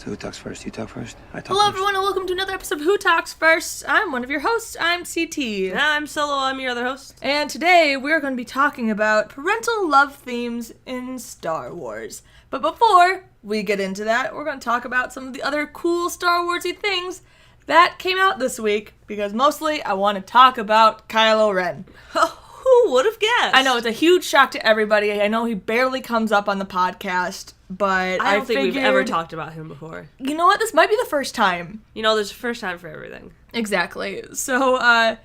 So who talks first? You talk first? I talk Hello, first? everyone, and welcome to another episode of Who Talks First. I'm one of your hosts. I'm CT. I'm Solo. I'm your other host. And today we're going to be talking about parental love themes in Star Wars. But before we get into that, we're going to talk about some of the other cool Star Warsy things that came out this week, because mostly I want to talk about Kylo Ren. Who would have guessed? I know, it's a huge shock to everybody. I know he barely comes up on the podcast, but I don't think figured, we've ever talked about him before. You know what? This might be the first time. You know, there's a first time for everything. Exactly. So, I'm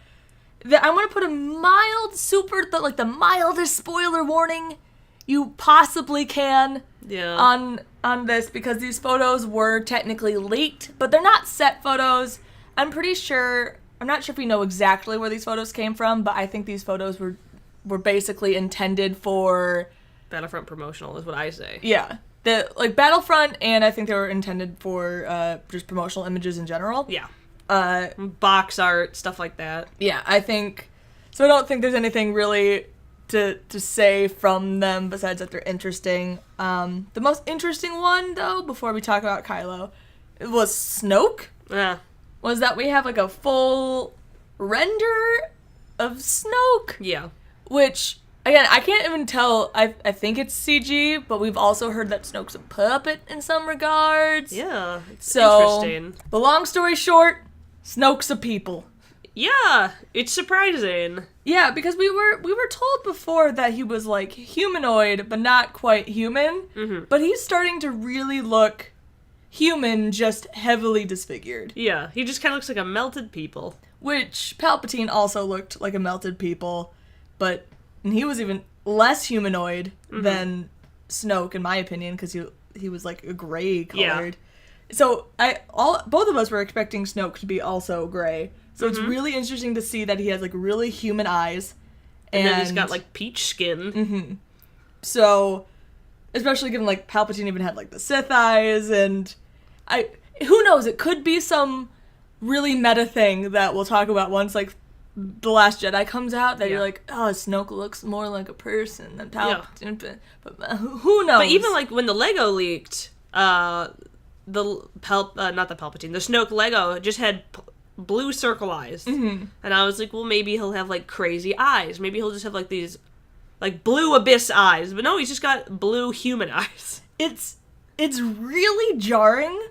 going to put a mild, the mildest spoiler warning you possibly can on this, because these photos were technically leaked, but they're not set photos. I'm not sure if we know exactly where these photos came from, but I think these photos were basically intended for Battlefront promotional is what I say. Yeah. Battlefront, and I think they were intended for just promotional images in general. Yeah. Box art, stuff like that. Yeah, I don't think there's anything really to say from them besides that they're interesting. The most interesting one, though, before we talk about Kylo, was Snoke. Yeah. Was that we have a full render of Snoke. Yeah. Which, again, I can't even tell. I think it's CG, but we've also heard that Snoke's a puppet in some regards. Yeah. It's So, interesting. The long story short, Snoke's a people. Yeah. It's surprising. Yeah, because we were told before that he was humanoid, but not quite human. Mm-hmm. But he's starting to really look human, just heavily disfigured. Yeah. He just kind of looks like a melted people. Which Palpatine also looked like a melted people, but he was even less humanoid than Snoke, in my opinion, because he was a gray colored. Yeah. So both of us were expecting Snoke to be also gray. So it's really interesting to see that he has really human eyes, and then he's got peach skin. Mm-hmm. So, especially given Palpatine even had the Sith eyes, and who knows, it could be some really meta thing that we'll talk about once The Last Jedi comes out, that you're Snoke looks more like a person than Palpatine. Yeah. But who knows? But even when the Lego leaked, not the Palpatine, the Snoke Lego just had blue circle eyes. Mm-hmm. And I was like, well, maybe he'll have crazy eyes. Maybe he'll just have these blue abyss eyes. But no, he's just got blue human eyes. It's really jarring.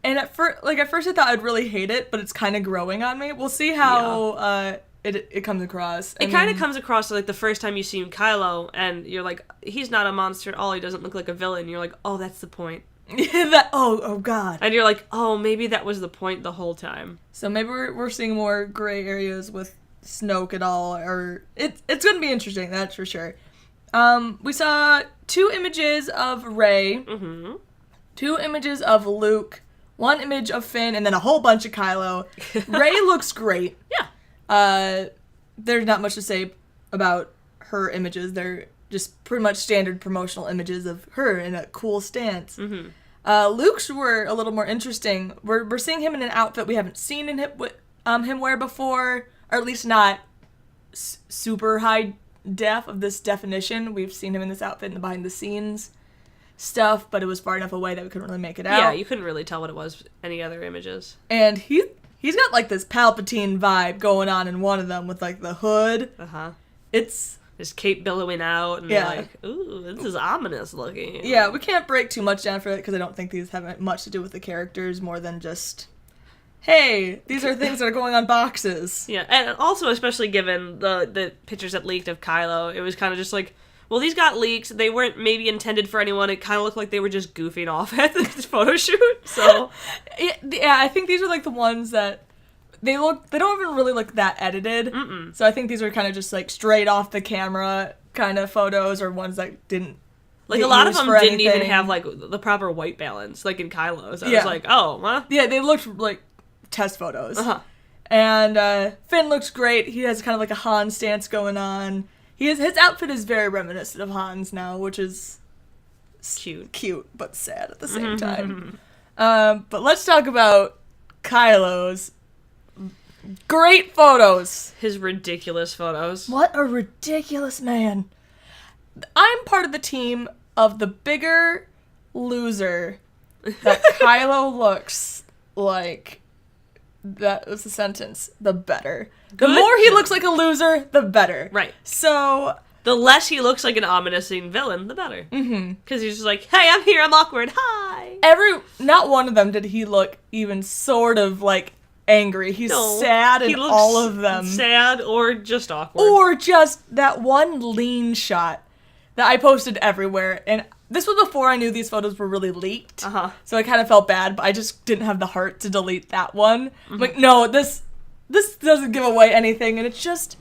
And at first I thought I'd really hate it, but it's kind of growing on me. We'll see how it comes across. It kind of comes across the first time you see Kylo, and you're like, he's not a monster at all. He doesn't look like a villain. You're like, oh, that's the point. Oh God. And you're like, oh, maybe that was the point the whole time. So maybe we're seeing more gray areas with Snoke at all, or it's going to be interesting, that's for sure. We saw 2 images of Rey, 2 images of Luke, 1 image of Finn, and then a whole bunch of Kylo. Rey looks great. Yeah. There's not much to say about her images. They're just pretty much standard promotional images of her in a cool stance. Mm-hmm. Luke's were a little more interesting. We're seeing him in an outfit we haven't seen him wear before, or at least not super high def of this definition. We've seen him in this outfit in the behind the scenes stuff, but it was far enough away that we couldn't really make it out. Yeah, you couldn't really tell what it was any other images. And he's got this Palpatine vibe going on in one of them with the hood. It's his cape billowing out, and ooh, this is ominous looking. Yeah, we can't break too much down for it because I don't think these have much to do with the characters more than just, hey, these are things that are going on boxes. Yeah, and also especially given the pictures that leaked of Kylo, it was kind of just well, these got leaked. They weren't maybe intended for anyone. It kind of looked like they were just goofing off at this photo shoot. So, yeah, I think these are the ones that they don't even really look that edited. Mm-mm. So I think these are kind of just straight off the camera kind of photos, or ones that didn't. A lot of them didn't even have the proper white balance, in Kylo's. I was oh, huh? Yeah, they looked like test photos. And Finn looks great. He has kind of a Han stance going on. His outfit is very reminiscent of Han's now, which is cute but sad at the same time. But let's talk about Kylo's great photos. His ridiculous photos. What a ridiculous man. I'm part of the team of the bigger loser that Kylo looks like, that was the sentence, the better. The more he looks like a loser, the better. Right. So... the less he looks like an ominous-ing villain, the better. Because he's just like, hey, I'm here, I'm awkward, hi! Not one of them did he look even sort of, like, angry. He's sad in all of them. Sad or just awkward. Or just that one lean shot that I posted everywhere. And this was before I knew these photos were really leaked. So I kind of felt bad, but I just didn't have the heart to delete that one. Like, no, this doesn't give away anything. And it's just...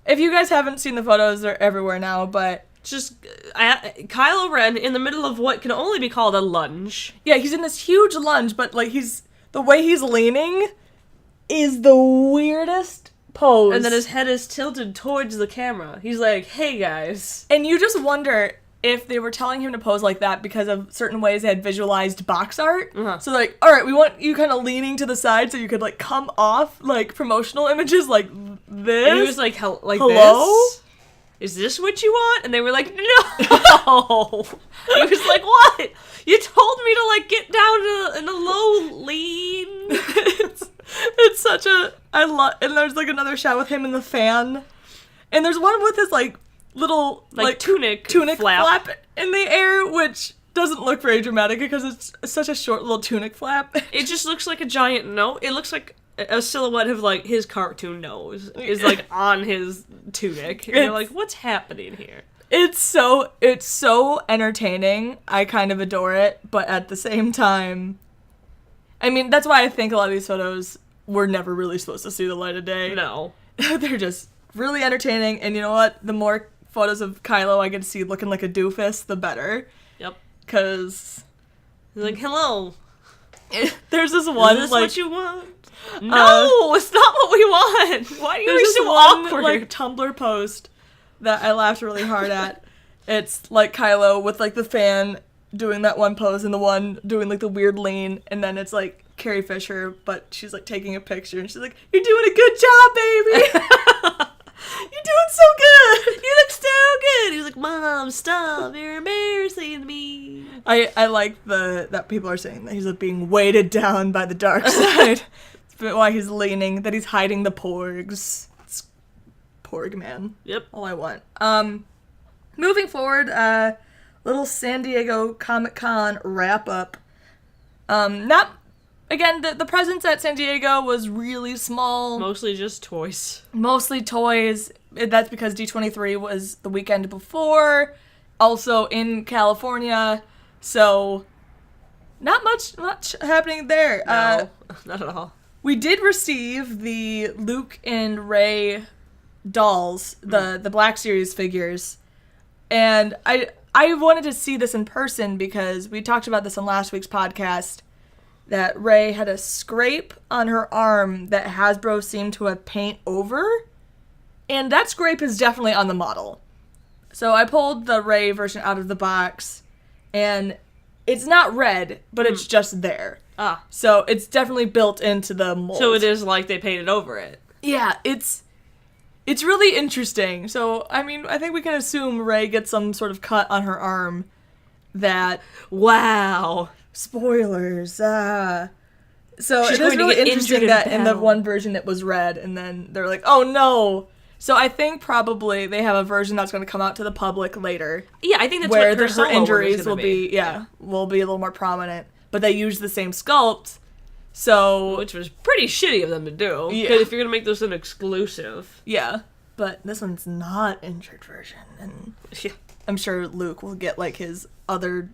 if you guys haven't seen the photos, they're everywhere now, but... just Kylo Ren in the middle of what can only be called a lunge. Yeah, he's in this huge lunge, but, like, the way he's leaning is the weirdest pose. And then his head is tilted towards the camera. He's like, hey, guys. And you just wonder if they were telling him to pose like that because of certain ways they had visualized box art. So, like, all right, we want you kind of leaning to the side so you could, like, come off, like, promotional images like this. And he was like, hello? This? Is this what you want? And they were like, no. He was like, what? You told me to, like, get down in a low lean. It's such a... and there's, like, another shot with him in the fan. And there's one with his, like, little... like tunic flap in the air, which doesn't look very dramatic because it's such a short little tunic flap. It just looks like a giant nose. It looks like a silhouette of, like, his cartoon nose is, like, on his tunic. And you're like, what's happening here? It's so entertaining. I kind of adore it, but at the same time... I mean, that's why I think a lot of these photos were never really supposed to see the light of day. No. They're just really entertaining, and you know what? The more photos of Kylo I get to see looking like a doofus, the better. Yep. Because... he's like, hello. There's this one, is this like... what you want? No, it's not what we want. Why are you so awkward? Like, Tumblr post that I laughed really hard at. It's, like, Kylo with, like, the fan doing that one pose and the one doing, like, the weird lean, and then it's, like, Carrie Fisher, but she's, like, taking a picture, and she's like, you're doing a good job, baby! You're doing so good! You look so good! He's like, Mom, stop, you're embarrassing me. I like that people are saying that he's, like, being weighted down by the dark side. That's why he's leaning, that he's hiding the porgs. It's Porg man. Yep. All I want. Moving forward, little San Diego Comic-Con wrap-up. The presence at San Diego was really small. Mostly just toys. Mostly toys. That's because D23 was the weekend before, also in California, so not much happening there. No, not at all. We did receive the Luke and Rey dolls, the Black Series figures, and I wanted to see this in person because we talked about this on last week's podcast, that Rey had a scrape on her arm that Hasbro seemed to have paint over, and that scrape is definitely on the model. So I pulled the Rey version out of the box, and it's not red, but it's just there. So it's definitely built into the mold. So it is like they painted over it. Yeah, it's really interesting. So, I mean, I think we can assume Rey gets some sort of cut on her arm that... wow. Spoilers. So She's it is really interesting that in the battle. one version it was red, and then they're like, oh no. So I think probably they have a version that's going to come out to the public later. Yeah, I think that's where what her her solo injuries will be. will be a little more prominent. But they use the same sculpt, so... which was pretty shitty of them to do. Yeah. Because if you're going to make this an exclusive. Yeah. But this one's not injured version, and Yeah. I'm sure Luke will get, like, his other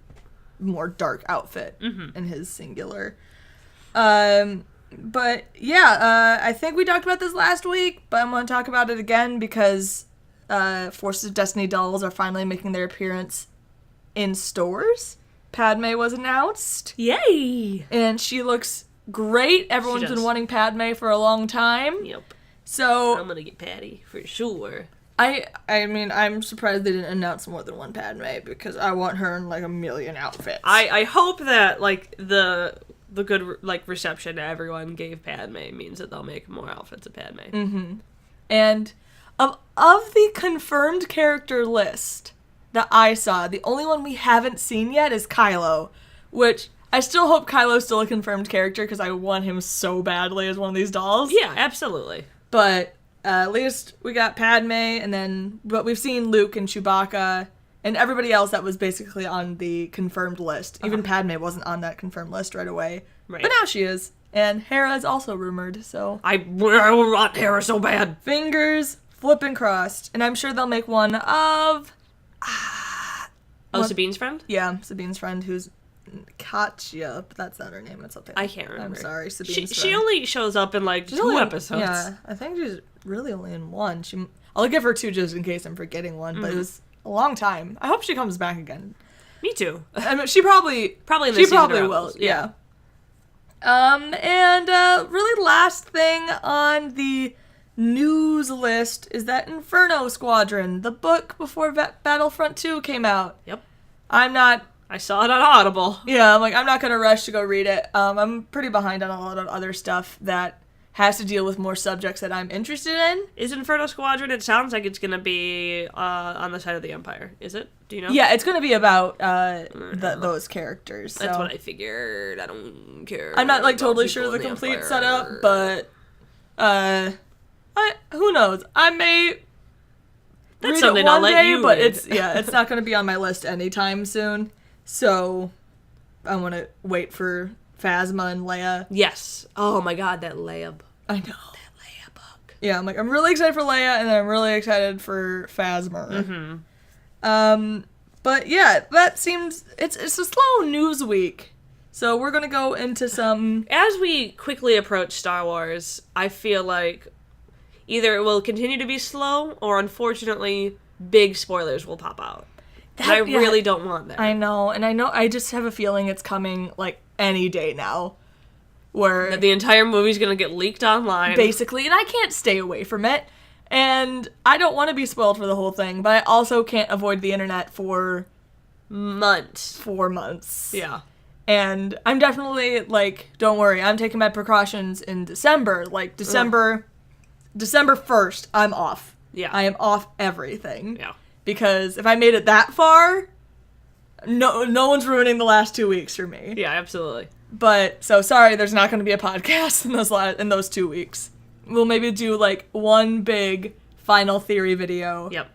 more dark outfit in his singular. But, yeah, I think we talked about this last week, but I'm going to talk about it again because Forces of Destiny dolls are finally making their appearance in stores. Padme was announced. Yay! And she looks great. Everyone's been wanting Padme for a long time. Yep. So I'm gonna get Patty for sure. I mean, I'm surprised they didn't announce more than one Padme because I want her in like a million outfits. I hope that like the good like reception everyone gave Padme means that they'll make more outfits of Padme. Mm-hmm. And of the confirmed character list that I saw, the only one we haven't seen yet is Kylo, which I still hope Kylo's still a confirmed character, because I want him so badly as one of these dolls. Yeah, absolutely. But at least we got Padme, but we've seen Luke and Chewbacca, and everybody else that was basically on the confirmed list. Even Padme wasn't on that confirmed list right away. Right. But now she is. And Hera is also rumored, so... I want Hera so bad. Fingers flipping crossed. And I'm sure they'll make one of... Sabine's friend? Yeah, Sabine's friend, who's Katya, but that's not her name. It's something. I can't remember. I'm sorry, Sabine's friend. She only shows up in, like, two episodes. Yeah, I think she's really only in one. I'll give her 2 just in case I'm forgetting one, but it was a long time. I hope she comes back again. Me too. I mean, she probably in this she season probably or will. others. Yeah. And really last thing on the news list is that Inferno Squadron, the book before Battlefront 2 came out. Yep. I saw it on Audible. Yeah, I'm not gonna rush to go read it. I'm pretty behind on a lot of other stuff that has to deal with more subjects that I'm interested in. Is Inferno Squadron? It sounds like it's gonna be on the side of the Empire. Is it? Do you know? Yeah, it's gonna be about those characters. So. That's what I figured. I don't care. I'm not totally sure of the complete setup, but who knows? I may. That's read something it one I'll let day, you but read. it's not gonna be on my list anytime soon. So I want to wait for Phasma and Leia. Yes. Oh my God, that Leia. I know. That Leia book. Yeah, I'm really excited for Leia, and I'm really excited for Phasma. Mm-hmm. But yeah, that seems it's a slow news week. So we're gonna go into some. As we quickly approach Star Wars, I feel like either it will continue to be slow, or unfortunately, big spoilers will pop out. And I really don't want that. I know, I just have a feeling it's coming, like, any day now. Where... That the entire movie's gonna get leaked online. Basically, and I can't stay away from it. And I don't want to be spoiled for the whole thing, but I also can't avoid the internet for... months. 4 months. Yeah. And I'm definitely, like, don't worry, I'm taking my precautions in December. Like, December 1st, I'm off. Yeah. I am off everything. Yeah. Because if I made it that far, no one's ruining the last 2 weeks for me. Yeah, absolutely. But, so sorry, there's not going to be a podcast in those 2 weeks. We'll maybe do, like, one big final theory video. Yep.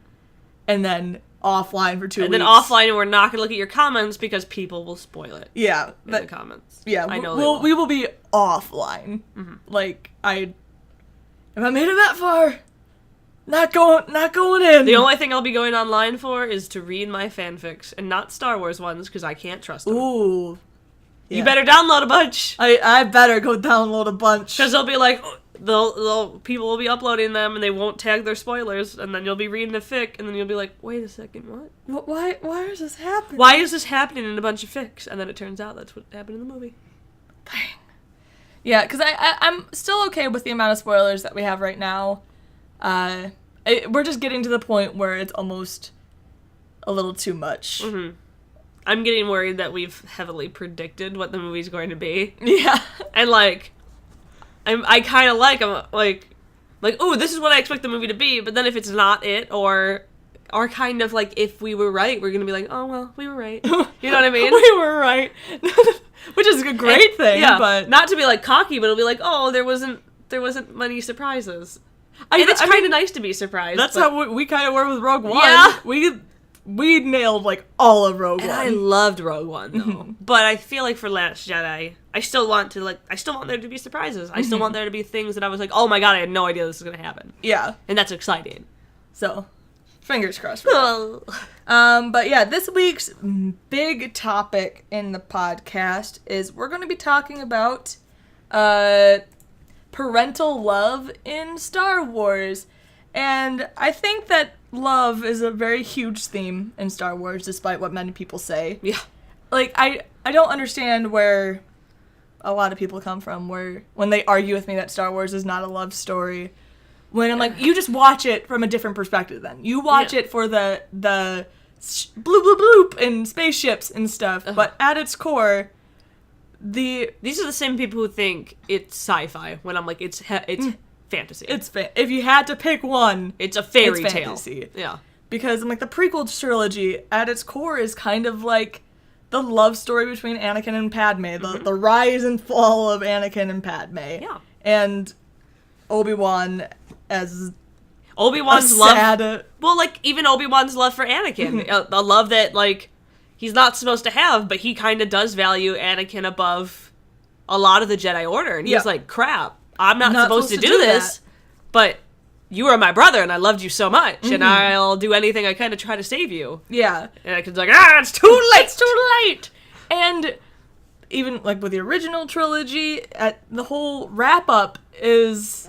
And then offline for 2 weeks. And then offline, we're not going to look at your comments because people will spoil it. Yeah. In the comments. Yeah. I know we will be offline. Mm-hmm. Like, if I made it that far... Not going in. The only thing I'll be going online for is to read my fanfics, and not Star Wars ones, because I can't trust them. Ooh. Yeah. You better download a bunch. I better go download a bunch. Because they'll be like, people will be uploading them, and they won't tag their spoilers, and then you'll be reading a fic, and then you'll be like, wait a second, what? Why is this happening? Why is this happening in a bunch of fics? And then it turns out that's what happened in the movie. Dang. Yeah, because I'm still okay with the amount of spoilers that we have right now. We're just getting to the point where it's almost a little too much. Mm-hmm. I'm getting worried that we've heavily predicted what the movie's going to be. Yeah. And, like, I kind of I'm like, oh, this is what I expect the movie to be, but then if it's not it, or kind of, like, if we were right, we're gonna be like, oh, well, we were right. You know what I mean? We were right. Which is a great thing, yeah, but... Not to be, like, cocky, but it'll be like, oh, there wasn't many surprises. And it's kind of nice to be surprised. That's how we kind of were with Rogue One. Yeah. We nailed, like, all of Rogue One. I loved Rogue One, though. But I feel like for Last Jedi, I still want there to be surprises. I still want there to be things that I was like, oh my god, I had no idea this was going to happen. Yeah. And that's exciting. So, fingers crossed for that. But yeah, this week's big topic in the podcast is we're going to be talking about parental love in Star Wars. And I think that love is a very huge theme in Star Wars, despite what many people say. Yeah. Like, I don't understand where a lot of people come from, where when they argue with me that Star Wars is not a love story, when I'm like, you just watch it from a different perspective then. You watch it for the bloop bloop bloop and spaceships and stuff, but at its core... These are the same people who think it's sci-fi, when I'm like, it's fantasy. If you had to pick one, it's a fairy tale. Fantasy. Yeah. Because I'm like, the prequel trilogy, at its core, is kind of like love story between Anakin and Padme, the rise and fall of Anakin and Padme. Yeah. And Obi-Wan as Obi-Wan's love. Well, like, even Obi-Wan's love for Anakin. A love that, like, he's not supposed to have, but he kind of does value Anakin above a lot of the Jedi Order. And he's like, crap, I'm not supposed to do this, but you are my brother, and I loved you so much, and I'll do anything I can to try to save you. Yeah. And Anakin's like, it's too late! It's too late! And even, like, with the original trilogy, the whole wrap-up is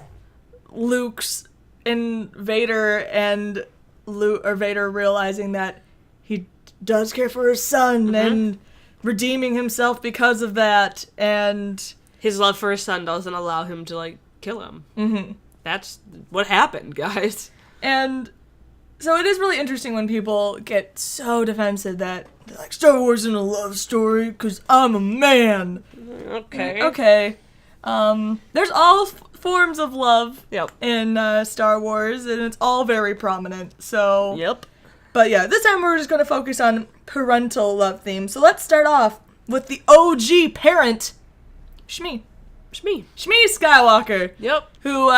Luke's and Vader and Vader realizing that he does care for his son and redeeming himself because of that, and his love for his son doesn't allow him to, like, kill him. That's what happened, guys. And so it is really interesting when people get so defensive that they're like, Star Wars isn't a love story because I'm a man. Okay. There's all forms of love in Star Wars, and it's all very prominent. So. Yep. But yeah, this time we're just going to focus on parental love themes. So let's start off with the OG parent, Shmi Skywalker. Yep. Who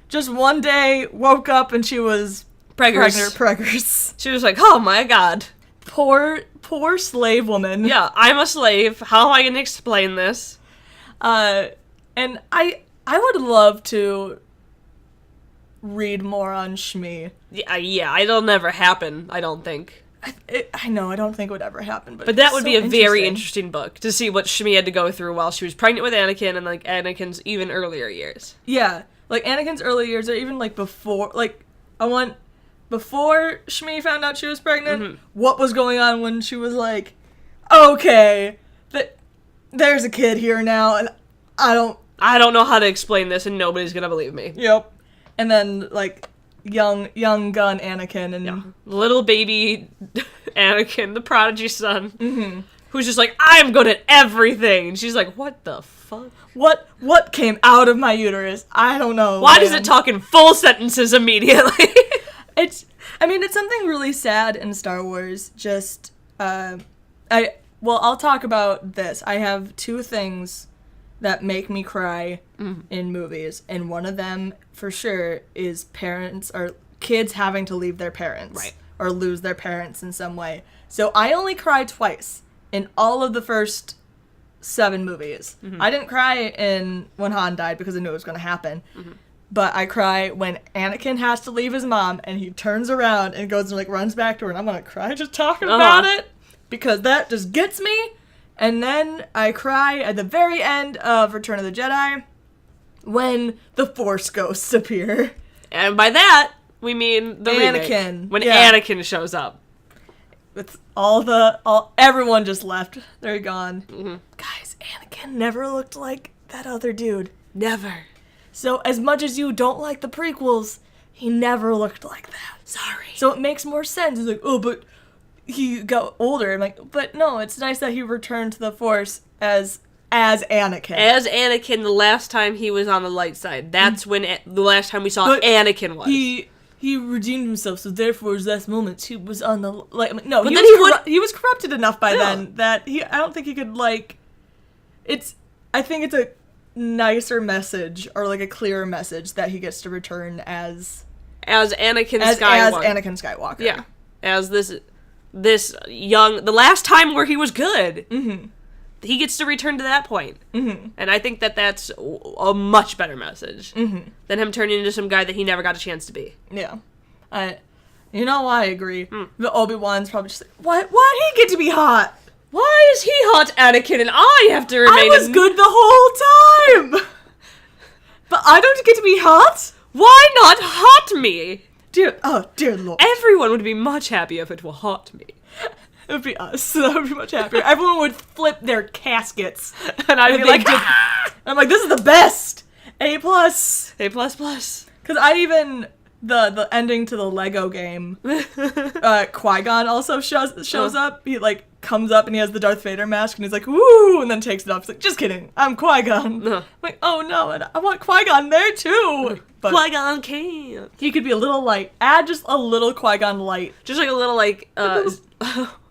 just one day woke up and she was preggers. She was like, oh my god. Poor slave woman. Yeah, I'm a slave. How am I going to explain this? And I would love to read more on Shmi. Yeah, it'll never happen, I don't think. I know, I don't think it would ever happen, but that would be a very interesting book, to see what Shmi had to go through while she was pregnant with Anakin and, like, Anakin's even earlier years. Yeah, like, Anakin's early years, or even, like, before, like, before Shmi found out she was pregnant, what was going on when she was like, okay, there's a kid here now, and I don't know how to explain this, and nobody's gonna believe me. Yep. And then, like, young gun Anakin and little baby Anakin, the prodigy son, who's just like, I'm good at everything. And she's like, what the fuck? What came out of my uterus? I don't know. Why does it talk in full sentences immediately? It's something really sad in Star Wars. Just I'll talk about this. I have two things that make me cry in movies, and one of them for sure is parents or kids having to leave their parents, right, or lose their parents in some way. So I only cried twice in all of the first 7 movies. I didn't cry when Han died because I knew it was going to happen, but I cry when Anakin has to leave his mom and he turns around and goes and, like, runs back to her, and I'm going to cry just talking about it because that just gets me. And then I cry at the very end of Return of the Jedi when the Force ghosts appear. And by that, we mean the Anakin. Remake. When Anakin shows up. With everyone just left. They're gone. Guys, Anakin never looked like that other dude. Never. So as much as you don't like the prequels, he never looked like that. Sorry. So it makes more sense. It's like, oh, but he got older. I'm like, but no, it's nice that he returned to the Force as Anakin. As Anakin, the last time he was on the light side. That's when the last time we saw Anakin was. He redeemed himself, so therefore his last moments he was on the light. No, but he was corrupted enough by then that I don't think he could, like. I think it's a nicer message, or like a clearer message, that he gets to return as Anakin Skywalker. As Anakin Skywalker. Yeah, as this young, the last time where he was good. He gets to return to that point. And I think that's a much better message than him turning into some guy that he never got a chance to be. Yeah. I agree. The Obi-Wan's probably just like, why did he get to be hot? Why is he hot, Anakin, and I have to remain... I was good the whole time! But I don't get to be hot? Why not hot me? Dear Lord. Everyone would be much happier if it were hot me. It would be us. So that would be much happier. Everyone would flip their caskets. And I'd be like, I'm like, this is the best! A+. A++. Because the ending to the Lego game, Qui-Gon also shows up. He, like, comes up and he has the Darth Vader mask and he's like, woo, and then takes it off. He's like, just kidding, I'm Qui-Gon. I'm like, oh no, and I want Qui-Gon there too. But Qui-Gon can't. he could be a little light. Add just a little Qui-Gon light. Just like a little, like,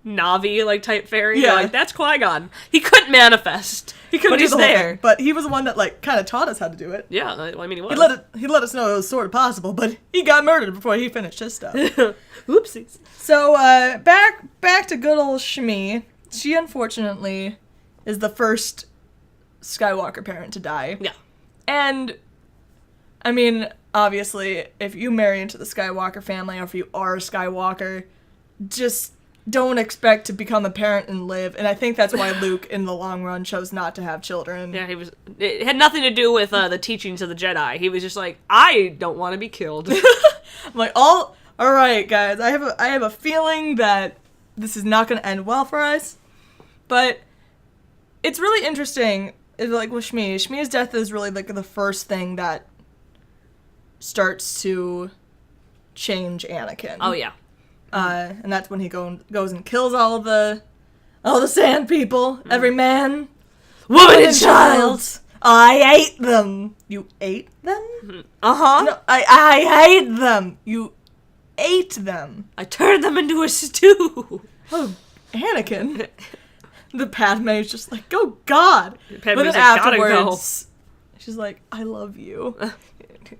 Navi, like, type fairy. Yeah. Like, that's Qui-Gon. He couldn't manifest. He couldn't but do he's the whole there. thing, but he was the one that, like, kind of taught us how to do it. Yeah, I mean, he was. He let us know it was sort of possible, but he got murdered before he finished his stuff. Oopsies. So, back to good old Shmi. She, unfortunately, is the first Skywalker parent to die. Yeah. And, I mean, obviously, if you marry into the Skywalker family, or if you are a Skywalker, just don't expect to become a parent and live. And I think that's why Luke, in the long run, chose not to have children. Yeah, it had nothing to do with the teachings of the Jedi. He was just like, I don't want to be killed. I'm like, all right, guys, I have a feeling that this is not going to end well for us. But it's really interesting, like, with Shmi. Shmi's death is really, like, the first thing that starts to change Anakin. Oh, yeah. And that's when he goes and kills all the sand people, every man, Woman and child. I ate them. You ate them? Uh-huh. No, I ate them. You ate them. I turned them into a stew. Oh, Anakin. The Padme is just like, oh God. Padme's But then like, afterwards, she's like, I love you.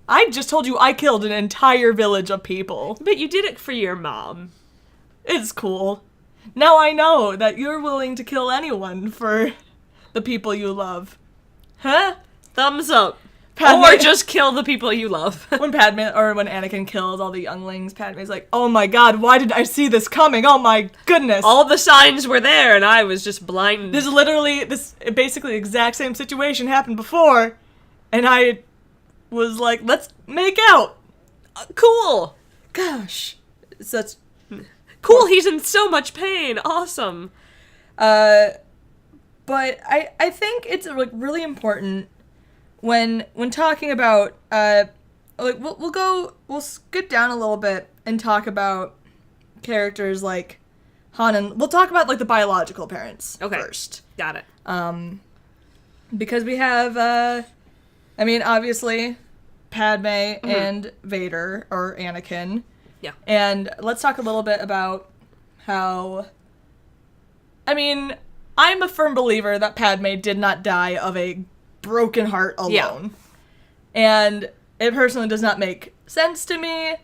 I just told you I killed an entire village of people. But you did it for your mom. It's cool. Now I know that you're willing to kill anyone for the people you love. Huh? Thumbs up. Padme, Or just kill the people you love. when Anakin kills all the younglings, Padme's like, oh my God, why did I see this coming? Oh my goodness. All the signs were there, and I was just blind. This basically exact same situation happened before, and I was like, let's make out. Cool. Gosh. Such... Cool, he's in so much pain. Awesome. But I think it's, like, really important when talking about, like, we'll skip down a little bit and talk about characters like Han and, we'll talk about, like, the biological parents first. Got it. Because we have, I mean, obviously, Padme and Vader, or Anakin. Yeah. And let's talk a little bit about how, I mean, I'm a firm believer that Padme did not die of a broken heart alone. Yeah. And it personally does not make sense to me.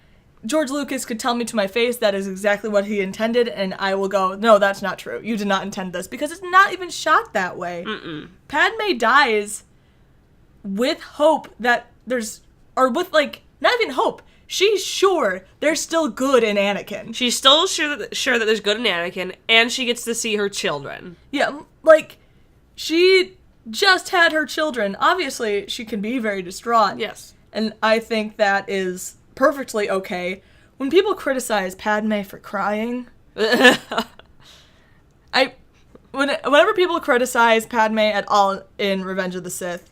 George Lucas could tell me to my face that is exactly what he intended, and I will go, no, that's not true. You did not intend this, because it's not even shot that way. Padme dies with hope that or with, like, not even hope. She's sure there's still good in Anakin. She's still sure that there's good in Anakin, and she gets to see her children. Yeah, like, she just had her children. Obviously, she can be very distraught. Yes. And I think that is perfectly okay. When people criticize Padme for crying, whenever people criticize Padme at all in Revenge of the Sith,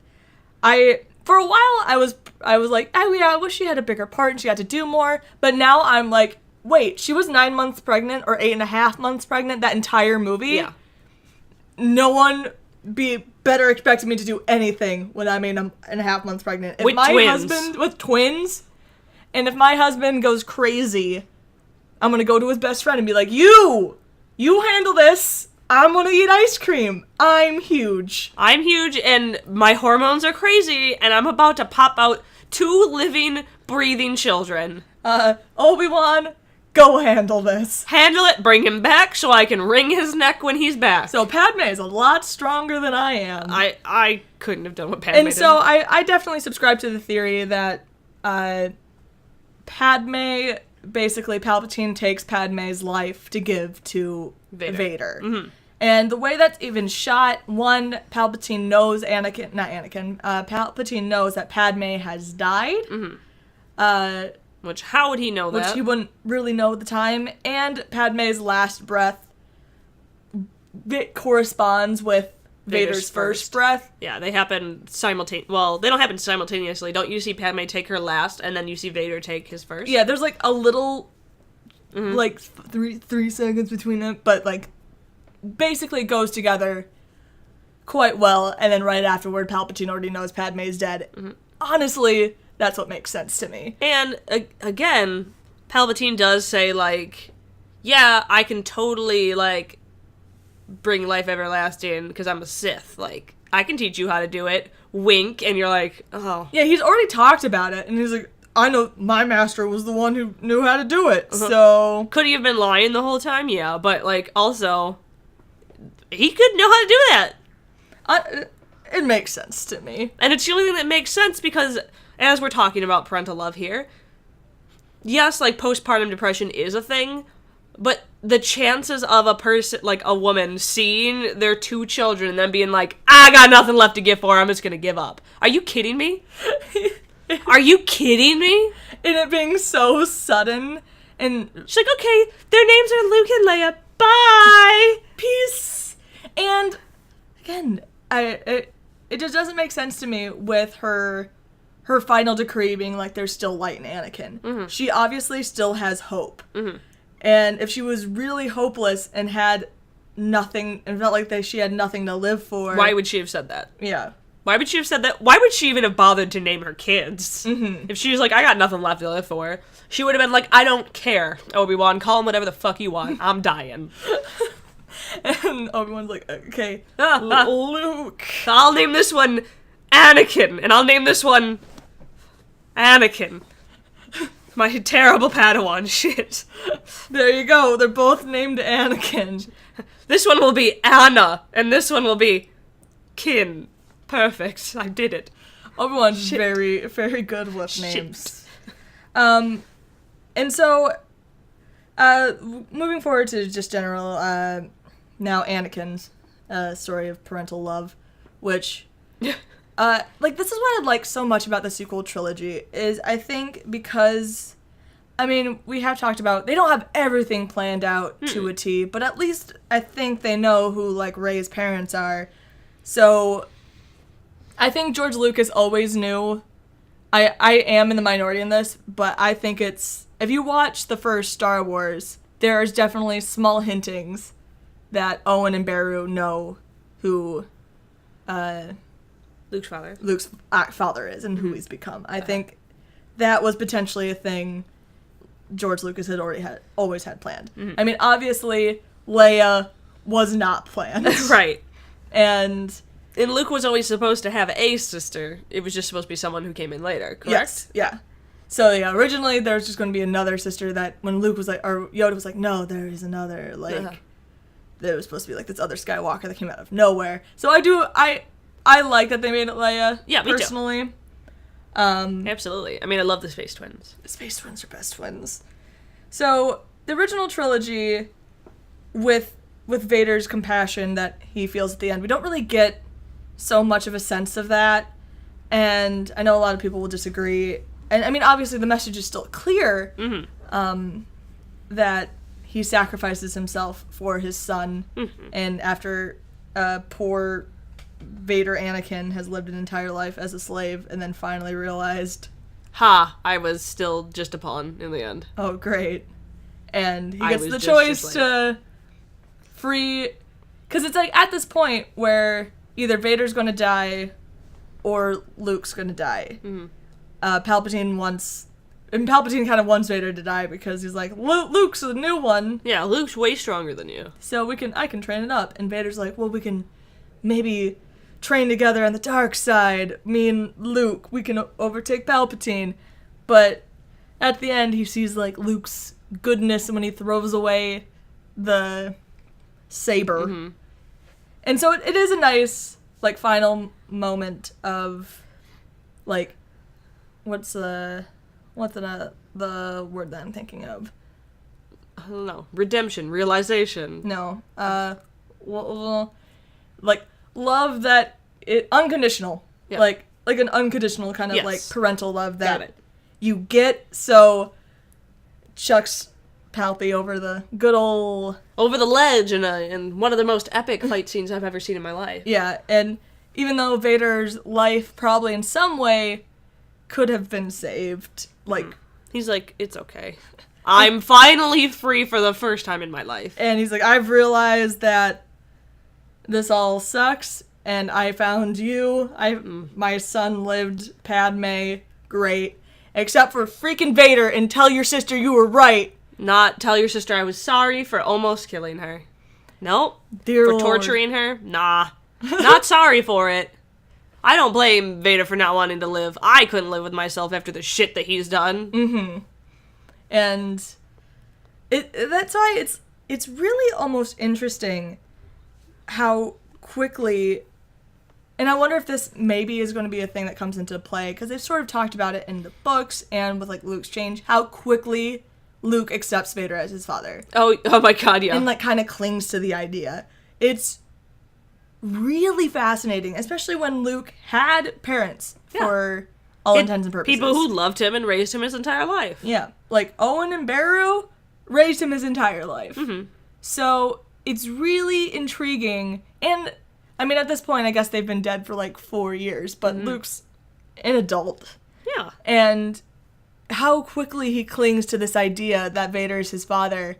for a while I was like, oh yeah, I wish she had a bigger part and she had to do more. But now I'm like, wait, she was 9 months pregnant or 8.5 months pregnant that entire movie? Yeah. No one better expected me to do anything when I'm 8.5 months pregnant. With twins. With twins. And if my husband goes crazy, I'm gonna go to his best friend and be like, you handle this. I'm gonna eat ice cream. I'm huge. And my hormones are crazy, and I'm about to pop out 2 living, breathing children. Obi-Wan, go handle this. Handle it, bring him back so I can wring his neck when he's back. So Padme is a lot stronger than I am. I couldn't have done what Padme and did. so I definitely subscribe to the theory that Padme, basically Palpatine takes Padme's life to give to Vader. Mm-hmm. And the way that's even shot, one, Palpatine knows Palpatine knows that Padme has died. Mm-hmm. Which, how would he know that? Which he wouldn't really know at the time. And Padme's last breath corresponds with Vader's first breath. Yeah, they happen simultaneously. Well, they don't happen simultaneously. Don't you see Padme take her last, and then you see Vader take his first? Yeah, there's like a little, like 3 seconds between them, but like basically goes together quite well, and then right afterward, Palpatine already knows Padme's dead. Mm-hmm. Honestly, that's what makes sense to me. And, again, Palpatine does say, like, yeah, I can totally, like, bring life everlasting because I'm a Sith. Like, I can teach you how to do it. Wink, and you're like, oh. Yeah, he's already talked about it, and he's like, I know my master was the one who knew how to do it, so... Could he have been lying the whole time? Yeah, but, like, also, he could know how to do that. It makes sense to me. And it's the only thing that makes sense because, as we're talking about parental love here, yes, like, postpartum depression is a thing, but the chances of a person, like, a woman, seeing their 2 children and then being like, I got nothing left to give for, I'm just gonna give up. Are you kidding me? Are you kidding me? And it being so sudden, and... She's like, okay, their names are Luke and Leia, bye! Peace! And, again... It just doesn't make sense to me with her final decree being like there's still light in Anakin. Mm-hmm. She obviously still has hope. Mm-hmm. And if she was really hopeless and had nothing, and felt like she had nothing to live for... Why would she have said that? Yeah. Why would she have said that? Why would she even have bothered to name her kids? Mm-hmm. If she was like, I got nothing left to live for, she would have been like, I don't care, Obi-Wan, call him whatever the fuck you want, I'm dying. And Obi-Wan's like, okay, Luke. I'll name this one Anakin, and I'll name this one Anakin. My terrible Padawan shit. There you go, they're both named Anakin. This one will be Anna, and this one will be Kin. Perfect, I did it. Obi-Wan's very, very good with names. And so, moving forward to just general, now Anakin's story of parental love, which, this is what I like so much about the sequel trilogy, is I think because, I mean, we have talked about, they don't have everything planned out to a T, but at least I think they know who, like, Rey's parents are. So, I think George Lucas always knew, I am in the minority in this, but I think it's, if you watch the first Star Wars, there's definitely small hintings that Owen and Beru know who Luke's father is and who he's become. I think that was potentially a thing George Lucas had always had planned. Mm-hmm. I mean, obviously, Leia was not planned. Right. And Luke was always supposed to have a sister. It was just supposed to be someone who came in later, correct? Yes, yeah. So, yeah, originally there was just going to be another sister that when Luke was like, or Yoda was like, no, there is another, like, there was supposed to be, like, this other Skywalker that came out of nowhere. So I like that they made it Leia, personally. Me too. Absolutely. I mean, I love the Space Twins. The Space Twins are best twins. So, the original trilogy, with Vader's compassion that he feels at the end, we don't really get so much of a sense of that. And I know a lot of people will disagree. And, I mean, obviously the message is still clear, that he sacrifices himself for his son, and after poor Vader Anakin has lived an entire life as a slave, and then finally realized... I was still just a pawn in the end. Oh, great. And he gets the choice to free... Because it's like, at this point, where either Vader's going to die, or Luke's going to die. Mm-hmm. Palpatine kind of wants Vader to die because he's like, Luke's the new one. Yeah, Luke's way stronger than you. So I can train it up. And Vader's like, well, we can maybe train together on the dark side. Me and Luke, we can overtake Palpatine. But at the end, he sees, like, Luke's goodness when he throws away the saber. Mm-hmm. And so it is a nice, like, final moment of, like, what's the word that I'm thinking of? I don't know. Redemption, realization. No. Like, love that unconditional. Yeah. Like an unconditional kind of, like, parental love that you get. So chucks Palpy over the good old... Over the ledge in one of the most epic fight scenes I've ever seen in my life. Yeah, and even though Vader's life probably in some way could have been saved, like... He's like, it's okay. I'm finally free for the first time in my life. And he's like, I've realized that this all sucks, and I found you. My son lived, Padme, great. Except for freaking Vader, and tell your sister you were right. Not tell your sister I was sorry for almost killing her. Nope. Dear for Lord. torturing her? Nah. Not sorry for it. I don't blame Vader for not wanting to live. I couldn't live with myself after the shit that he's done. Mm-hmm. And that's why it's really almost interesting how quickly, and I wonder if this maybe is going to be a thing that comes into play, because they've sort of talked about it in the books and with, like, Luke's change, how quickly Luke accepts Vader as his father. Oh my god, yeah. And, like, kind of clings to the idea. It's really fascinating, especially when Luke had parents for all intents and purposes. People who loved him and raised him his entire life. Yeah. Like, Owen and Beru raised him his entire life. Mm-hmm. So, it's really intriguing. And, I mean, at this point, I guess they've been dead for, like, 4 years. But Luke's an adult. Yeah. And how quickly he clings to this idea that Vader is his father.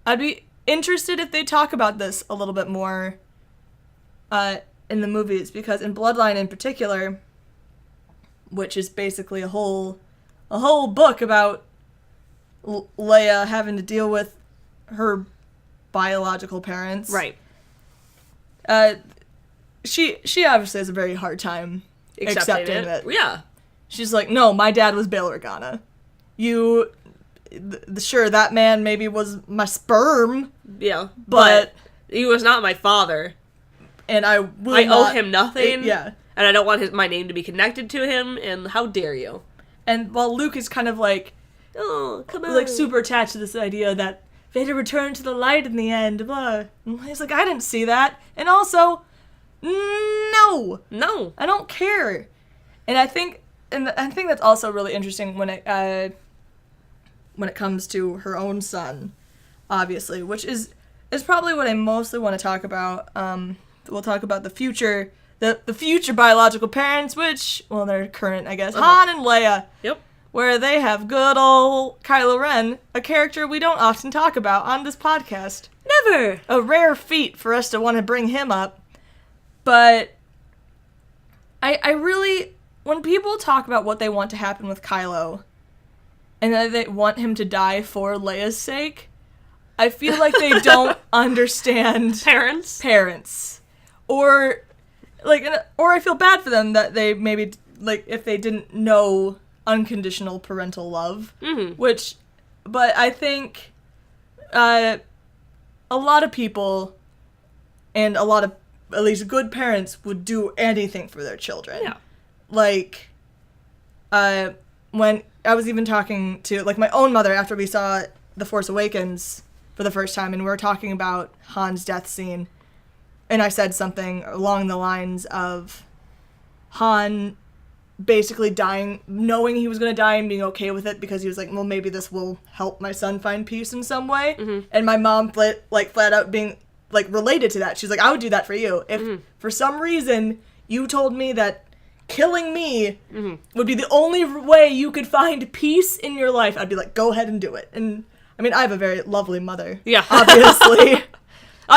I'd be interested if they talk about this a little bit more in the movies. Because in Bloodline in particular, which is basically a whole book about Leia having to deal with her biological parents. Right. She obviously has a very hard time accepting it. Yeah. She's like, no, my dad was Bail Organa. Sure, that man maybe was my sperm. Yeah. But he was not my father. And I owe him nothing. Yeah. And I don't want my name to be connected to him, and how dare you? And while Luke is kind of like, oh, come on. Like, super attached to this idea that Vader returned to the light in the end, blah. And he's like, I didn't see that. And also, no. I don't care. And I think that's also really interesting when it comes to her own son, obviously, which is probably what I mostly want to talk about. We'll talk about the future biological parents, which, well, they're current, I guess, Han and Leia. Yep. Where they have good old Kylo Ren, a character we don't often talk about on this podcast. Never. A rare feat for us to want to bring him up. But I really, when people talk about what they want to happen with Kylo, and that they want him to die for Leia's sake, I feel like they don't understand parents. Or I feel bad for them that they maybe, like, if they didn't know unconditional parental love. Mm-hmm. But I think a lot of people and a lot of, at least good parents, would do anything for their children. Yeah. Like, when I was even talking to, like, my own mother after we saw The Force Awakens for the first time, and we were talking about Han's death scene, and I said something along the lines of Han basically dying, knowing he was going to die and being okay with it because he was like, well, maybe this will help my son find peace in some way. Mm-hmm. And my mom flat out being, like, related to that. She's like, I would do that for you. If for some reason you told me that killing me would be the only way you could find peace in your life, I'd be like, go ahead and do it. And, I mean, I have a very lovely mother. Yeah. Obviously.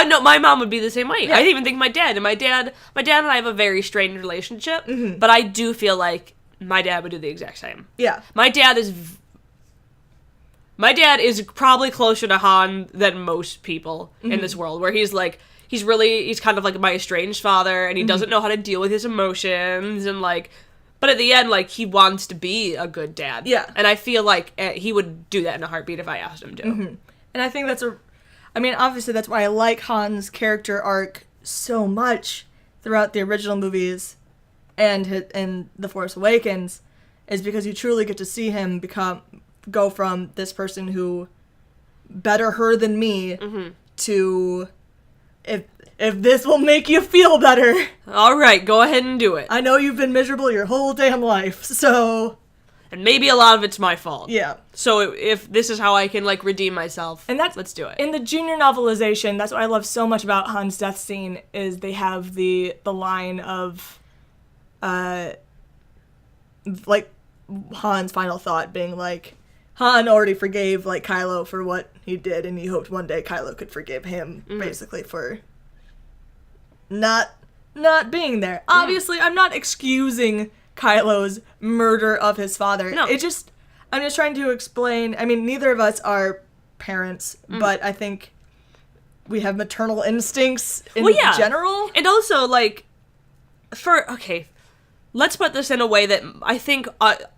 No, my mom would be the same way. Yeah. I even think my dad and I have a very strained relationship, but I do feel like my dad would do the exact same. Yeah. My dad is probably closer to Han than most people in this world, where he's kind of like my estranged father, and he doesn't know how to deal with his emotions, and, like, but at the end, like, he wants to be a good dad. Yeah. And I feel like he would do that in a heartbeat if I asked him to. Mm-hmm. And I think obviously that's why I like Han's character arc so much throughout the original movies and The Force Awakens, is because you truly get to see him go from this person who better her than me to, if this will make you feel better. All right, go ahead and do it. I know you've been miserable your whole damn life, so... And maybe a lot of it's my fault. Yeah. So if this is how I can, like, redeem myself, let's do it. In the junior novelization, that's what I love so much about Han's death scene, is they have the line of, like, Han's final thought being like, Han already forgave, like, Kylo for what he did, and he hoped one day Kylo could forgive him, basically, for not being there. Yeah. Obviously, I'm not excusing Kylo's murder of his father. No. I'm just trying to explain. I mean, neither of us are parents, but I think we have maternal instincts in general. And also, like, let's put this in a way that I think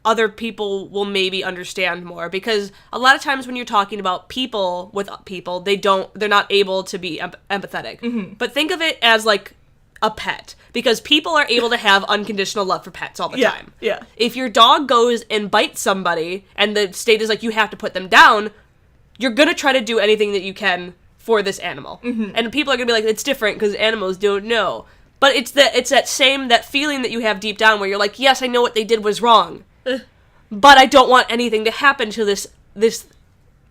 other people will maybe understand more, because a lot of times when you're talking about people with people, they're not able to be empathetic. Mm-hmm. But think of it as like a pet, because people are able to have unconditional love for pets all the time. Yeah. If your dog goes and bites somebody and the state is like, you have to put them down, you're going to try to do anything that you can for this animal. Mm-hmm. And people are going to be like, it's different because animals don't know. But it's that feeling that you have deep down where you're like, yes, I know what they did was wrong, but I don't want anything to happen to this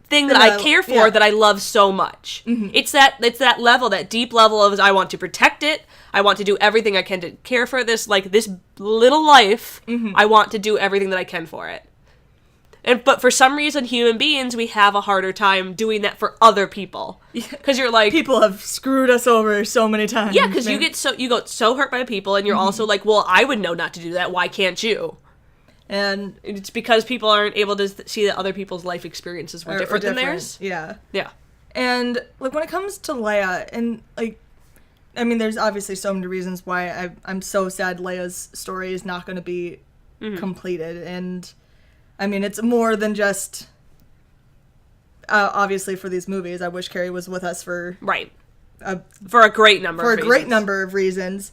thing that I care for, that I love so much. Mm-hmm. It's that level, that deep level of, I want to protect it. I want to do everything I can to care for this little life. Mm-hmm. I want to do everything that I can for it. But for some reason, human beings, we have a harder time doing that for other people. Because you're like... People have screwed us over so many times. Yeah, because you get so hurt by people, and you're also like, well, I would know not to do that. Why can't you? And it's because people aren't able to see that other people's life experiences were different than theirs. Yeah. Yeah. And, like, when it comes to Leia, and, like... I mean, there's obviously so many reasons why I'm so sad Leia's story is not going to be completed, and... I mean, it's more than just, obviously, for these movies. I wish Carrie was with us for... Right. For a great number of reasons. For a great number of reasons.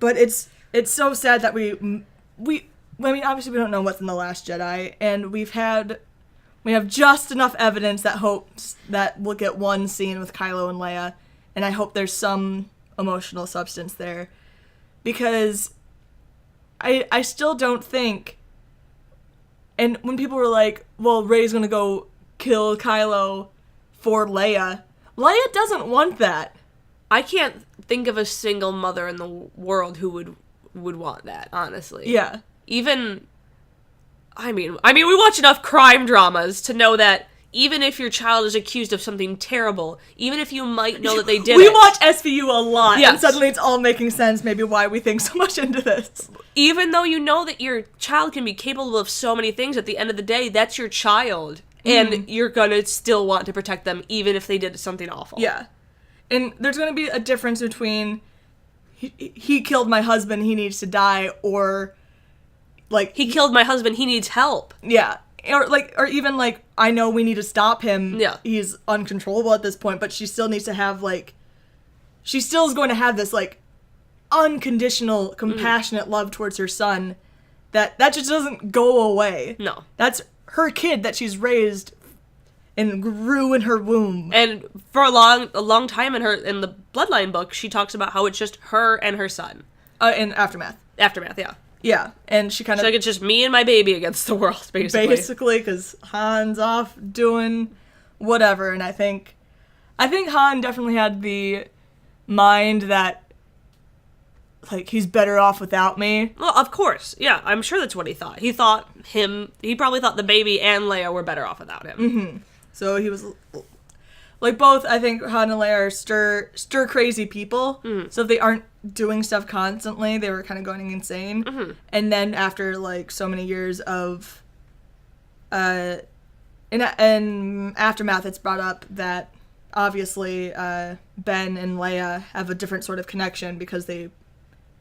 But it's so sad that we... I mean, obviously, we don't know what's in The Last Jedi, and we have just enough evidence that hopes that we'll get one scene with Kylo and Leia, and I hope there's some emotional substance there. Because I still don't think... And when people were like, well, Rey's gonna go kill Kylo for Leia doesn't want that. I can't think of a single mother in the world who would want that, honestly. Yeah. Even, I mean, we watch enough crime dramas to know that even if your child is accused of something terrible, even if you might know that they did We watch SVU a lot, yes. And suddenly it's all making sense, maybe why we think so much into this. Even though you know that your child can be capable of so many things, at the end of the day, that's your child. And you're gonna still want to protect them, even if they did something awful. Yeah. And there's gonna be a difference between, he killed my husband, he needs to die, or, like... He killed my husband, he needs help. Yeah. Or even, like, I know we need to stop him. Yeah. He's uncontrollable at this point, but she still needs to have, like... She still is going to have this, like, unconditional, compassionate love towards her son that just doesn't go away. No. That's her kid that she's raised and grew in her womb. And for a long time in the Bloodline book, she talks about how it's just her and her son. In Aftermath. Aftermath, yeah. Yeah, and she kind of... She's like, it's just me and my baby against the world, basically. Basically, because Han's off doing whatever, and I think Han definitely had the mind that, like, he's better off without me. Well, of course, yeah, I'm sure that's what he thought. He probably thought the baby and Leia were better off without him. Mm-hmm. So he was... Like, both, I think, Han and Leia are stir-crazy people. Mm-hmm. So if they aren't doing stuff constantly, they were kind of going insane. Mm-hmm. And then after, like, so many years of... in Aftermath, it's brought up that, obviously, Ben and Leia have a different sort of connection because they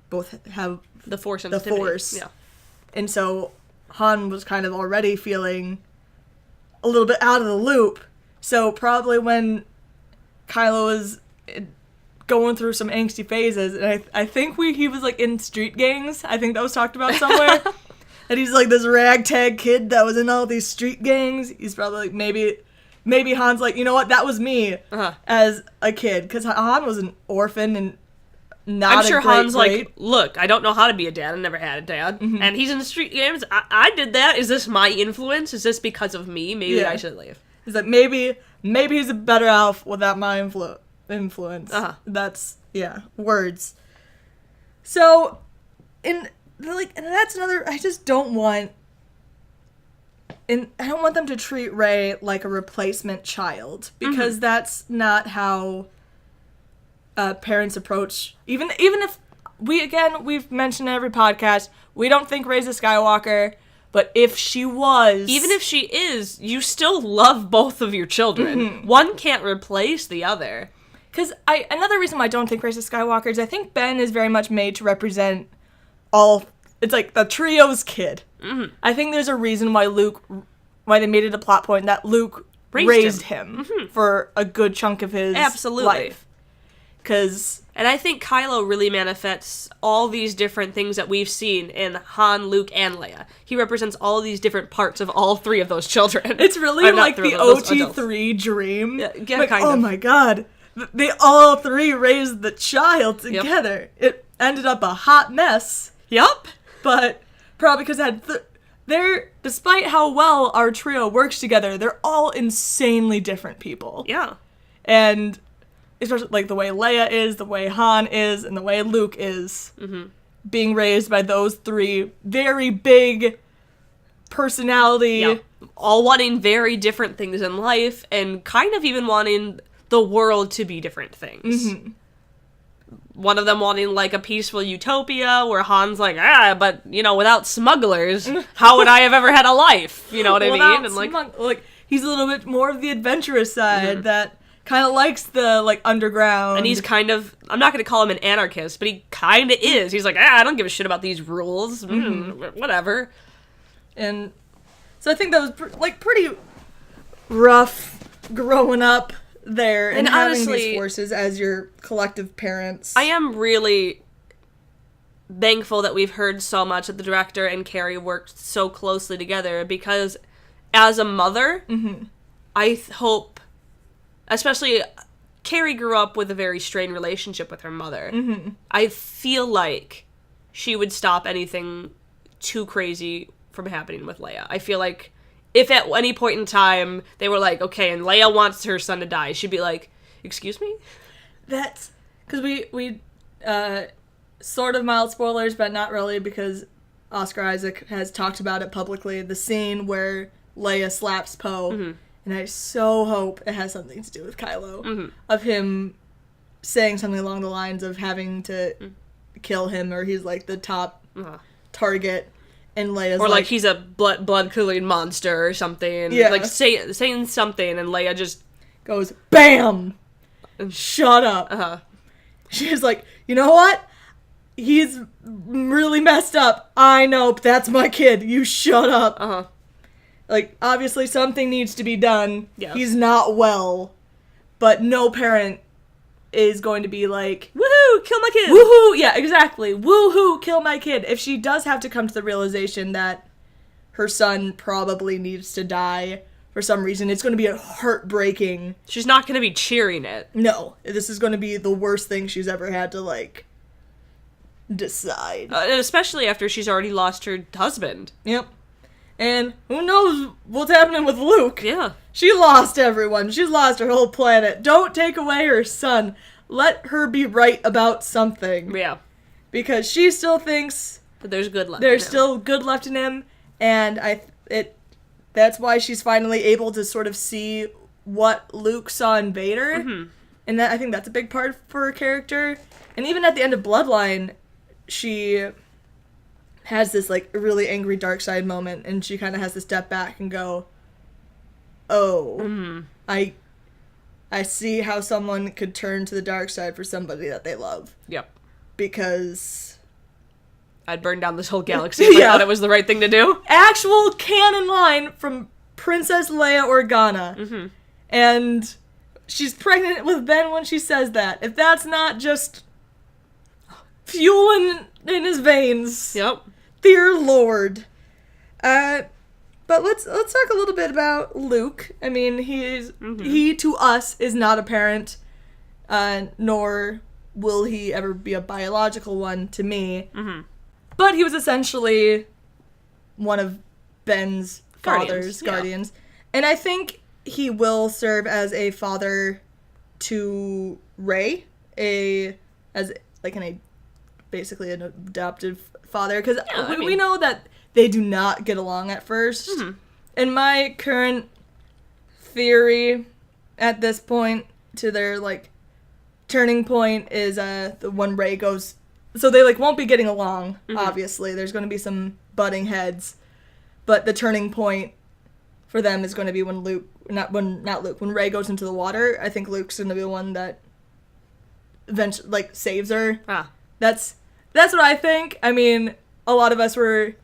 both have... The Force sensitivity. The Force. Yeah. And so Han was kind of already feeling a little bit out of the loop. So probably when Kylo was going through some angsty phases, and I think he was, like, in street gangs. I think that was talked about somewhere. That he's, like, this ragtag kid that was in all these street gangs. He's probably, like, maybe Han's like, you know what, that was me as a kid. Because Han was an orphan and not I'm sure a great Han's like, look, I don't know how to be a dad. I never had a dad. Mm-hmm. And he's in the street games. I did that. Is this my influence? Is this because of me? Maybe I should leave. He's like, maybe he's better off without my influence. That's, words. So, and that's another, I just don't want, and I don't want them to treat Rey like a replacement child, because that's not how parents' approach. Even if we've mentioned in every podcast, we don't think Rey's a Skywalker, but if she was... Even if she is, you still love both of your children. Mm-hmm. One can't replace the other. Because another reason why I don't think Rey's a Skywalker is I think Ben is very much made to represent all... It's like the trio's kid. Mm-hmm. I think there's a reason why they made it a plot point that Luke raised him mm-hmm. for a good chunk of his life. And I think Kylo really manifests all these different things that we've seen in Han, Luke, and Leia. He represents all of these different parts of all three of those children. It's really like the OT3 dream. Yeah, like, kind of. Oh my god. They all three raised the child together. Yep. It ended up a hot mess. Yup. But probably because despite how well our trio works together, they're all insanely different people. Yeah. And especially like the way Leia is, the way Han is, and the way Luke is, mm-hmm. being raised by those three very big personality. Yeah. All wanting very different things in life, and kind of even wanting the world to be different things. Mm-hmm. One of them wanting, like, a peaceful utopia, where Han's like, but, without smugglers, how would I have ever had a life? You know what I mean? And, like, he's a little bit more of the adventurous side mm-hmm. that kind of likes the, like, underground. And he's kind of, I'm not going to call him an anarchist, but he kind of is. He's like, I don't give a shit about these rules. Mm-hmm. Whatever. And so I think that was, pretty rough growing up there and having honestly, these forces as your collective parents. I am really thankful that we've heard so much that the director and Carrie worked so closely together, because as a mother, mm-hmm. I hope, especially Carrie grew up with a very strained relationship with her mother. Mm-hmm. I feel like she would stop anything too crazy from happening with Leia. I feel like if at any point in time they were like, okay, and Leia wants her son to die, she'd be like, excuse me? That's... Because we sort of mild spoilers, but not really, because Oscar Isaac has talked about it publicly, the scene where Leia slaps Poe, mm-hmm. and I so hope it has something to do with Kylo, mm-hmm. of him saying something along the lines of having to kill him, or he's, like, the top target. And Leia's or like he's a blood-curdling monster or something. Yeah. Like saying something, and Leia just goes, BAM! Shut up. Uh-huh. She's like, you know what? He's really messed up. I know, but that's my kid. You shut up. Uh-huh. Like, obviously something needs to be done. Yes. He's not well. But no parent is going to be like, woohoo, kill my kid. Woohoo, yeah, exactly. Woohoo, kill my kid. If she does have to come to the realization that her son probably needs to die for some reason, it's going to be a heartbreaking. She's not going to be cheering it. No, this is going to be the worst thing she's ever had to, like, decide. Especially after she's already lost her husband. Yep. And who knows what's happening with Luke. Yeah. She lost everyone. She's lost her whole planet. Don't take away her son. Let her be right about something. Yeah. Because she still thinks that there's good left. There's still good left in him, and that's why she's finally able to sort of see what Luke saw in Vader. Mm-hmm. And I think that's a big part for her character. And even at the end of Bloodline, she has this, like, really angry dark side moment, and she kind of has to step back and go, oh, mm-hmm. I see how someone could turn to the dark side for somebody that they love. Yep. Because I'd burn down this whole galaxy if I thought it was the right thing to do. Actual canon line from Princess Leia Organa. Mm-hmm. And she's pregnant with Ben when she says that. If that's not just fuel in his veins. Yep. Dear Lord. But let's talk a little bit about Luke. I mean, he to us is not a parent, nor will he ever be a biological one to me. Mm-hmm. But he was essentially one of Ben's guardians. And I think he will serve as a father to Rey, basically an adoptive father, because we know that they do not get along at first. Mm-hmm. And my current theory at this point to their, like, turning point is the one Rey goes. So they like won't be getting along. Obviously, there's going to be some butting heads, but the turning point for them is going to be when when Rey goes into the water. I think Luke's going to be the one that eventually like saves her. That's what I think. I mean, a lot of us were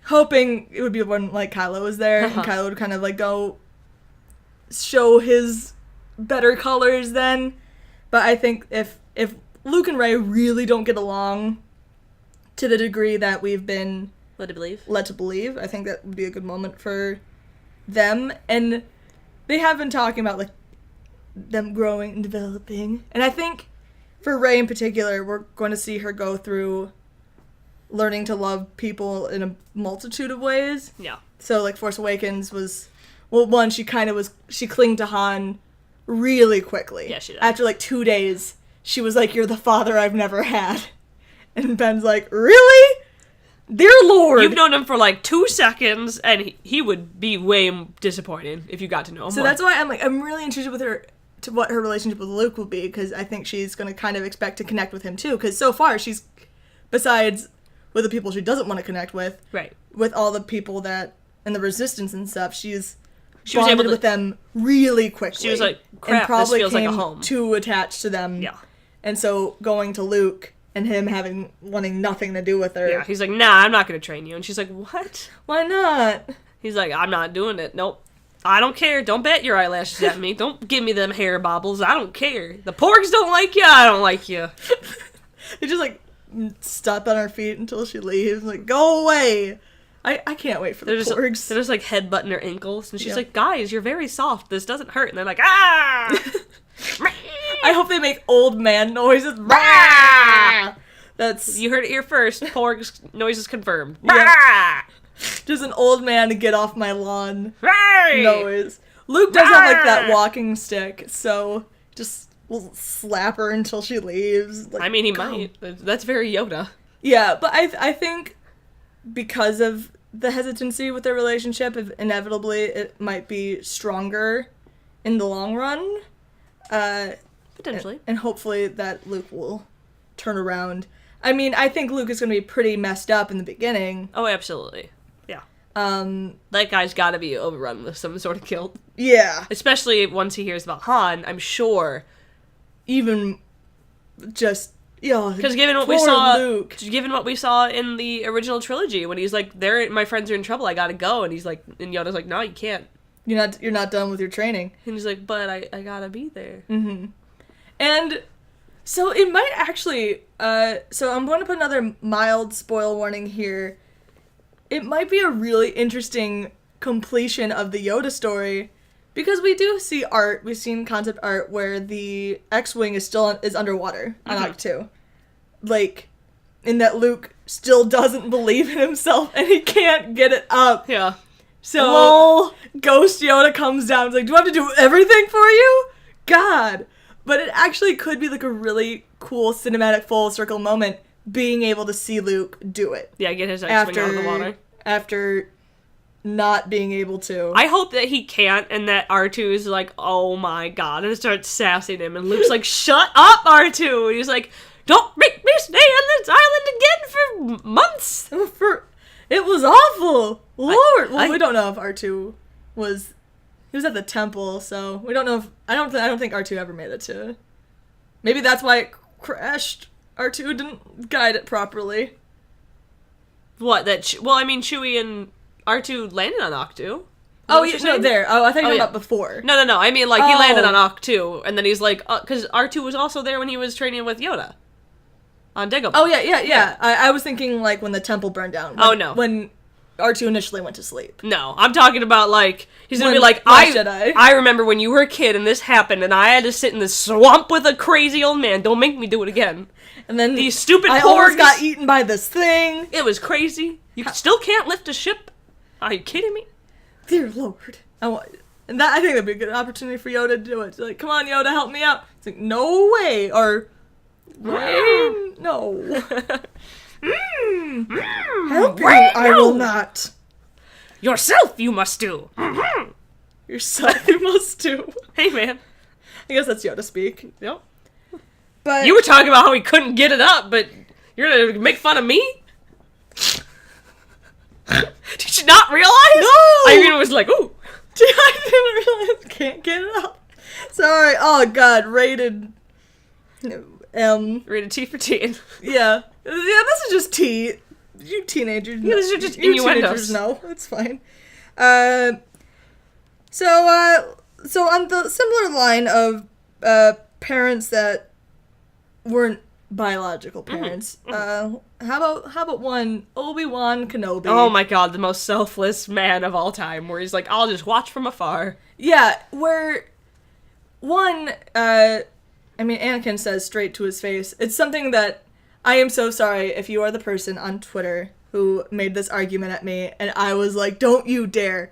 hoping it would be when like Kylo was there, and Kylo would kind of like go show his better colors then. But I think if Luke and Rey really don't get along to the degree that we've been led to believe, I think that would be a good moment for them. And they have been talking about like them growing and developing. And I think for Rey in particular, we're going to see her go through learning to love people in a multitude of ways. Yeah. So like Force Awakens was, well, one, she clinged to Han really quickly. Yeah, she did. After like 2 days, she was like, "You're the father I've never had." And Ben's like, "Really? Dear Lord." You've known him for like 2 seconds, and he would be way disappointed if you got to know him So more. that's why I'm really interested with her, to what her relationship with Luke will be, because I think she's going to kind of expect to connect with him too, because so far she's, besides with the people she doesn't want to connect with, right, with all the people that, and the Resistance and stuff, she was able to, with them really quickly. She was like, crap, and probably this feels like a came home. too attached to them. Yeah. And so going to Luke and him wanting nothing to do with her. Yeah, he's like, "Nah, I'm not going to train you." And she's like, "What? Why not?" He's like, "I'm not doing it. Nope. I don't care. Don't bat your eyelashes at me. Don't give me them hair bobbles. I don't care. The porgs don't like you. I don't like you." They just like stop on her feet until she leaves. Like, go away. I can't wait for the porgs. They're just like headbutting her ankles. And she's like, "Guys, you're very soft. This doesn't hurt." And they're like, "Ah!" I hope they make old man noises. That's, you heard it here first. Porgs noises confirmed. Yeah. Just an old man to get off my lawn Right. noise. Luke does have like that walking stick, so just will slap her until she leaves. Like, I mean, he might. That's very Yoda. Yeah, but I think because of the hesitancy with their relationship, inevitably it might be stronger in the long run. Potentially. And hopefully that Luke will turn around. I mean, I think Luke is going to be pretty messed up in the beginning. Oh, absolutely. Yeah. That guy's got to be overrun with some sort of guilt. Yeah. Especially once he hears about Han, I'm sure. Even just, because given what we saw in the original trilogy, when he's like, my friends are in trouble, I gotta go, and he's like, and Yoda's like, "No, you can't. You're not done with your training." And he's like, "But I gotta be there." Mm-hmm. And so it might actually, so I'm going to put another mild spoil warning here. It might be a really interesting completion of the Yoda story, because we do see art, we've seen concept art where the X-Wing is underwater on Ahch-To. Like, in that Luke still doesn't believe in himself and he can't get it up. Yeah. So, Ghost Yoda comes down and is like, "Do I have to do everything for you? God." But it actually could be like a really cool cinematic full circle moment, being able to see Luke do it. Yeah, get his X-Wing out of the water. After not being able to. I hope that he can't, and that R2 is like, "Oh my god," and starts sassing him, and Luke's like, "Shut up, R2!" And he's like, "Don't make me stay on this island again for months!" It was awful! Lord! We don't know if R2 was... He was at the temple, so we don't know if... I don't think R2 ever made it to... Maybe that's why it crashed. R2 didn't guide it properly. What? Chewie and R2 landed on Ahch-To. Oh, there. Oh, I thought you were talking about before. No. I mean, like, he landed on Ahch-To, and then he's like... Because R2 was also there when he was training with Yoda. On Dagobah. Oh, yeah. I was thinking, like, when the temple burned down. No. When R2 initially went to sleep. No, I'm talking about, like, he's gonna be like, I remember when you were a kid and this happened and I had to sit in this swamp with a crazy old man. Don't make me do it again. And then these stupid porgs. I almost got eaten by this thing. It was crazy. You still can't lift a ship? Are you kidding me? Dear Lord. I think that'd be a good opportunity for Yoda to do it. It's like, "Come on, Yoda, help me out." It's like, "No way." Or, "Rain, no." Help you, I will not. Yourself you must do. Yourself you must do. Hey, man. I guess that's Yoda speak. Yep. But you were talking about how he couldn't get it up, but you're gonna make fun of me? Did you not realize? No! Irene was like, ooh. I didn't realize. Can't get it up. Sorry. Oh, God. Rated... Rated T for teen. Yeah. Yeah, this is just tea. You teenagers know. Yeah, these are just you innuendos. teenagers know. It's fine. So on the similar line of parents that weren't biological parents, how about one Obi-Wan Kenobi? Oh my god, the most selfless man of all time, where he's like, I'll just watch from afar. Yeah, where one, Anakin says straight to his face, it's something that I am so sorry if you are the person on Twitter who made this argument at me, and I was like, don't you dare.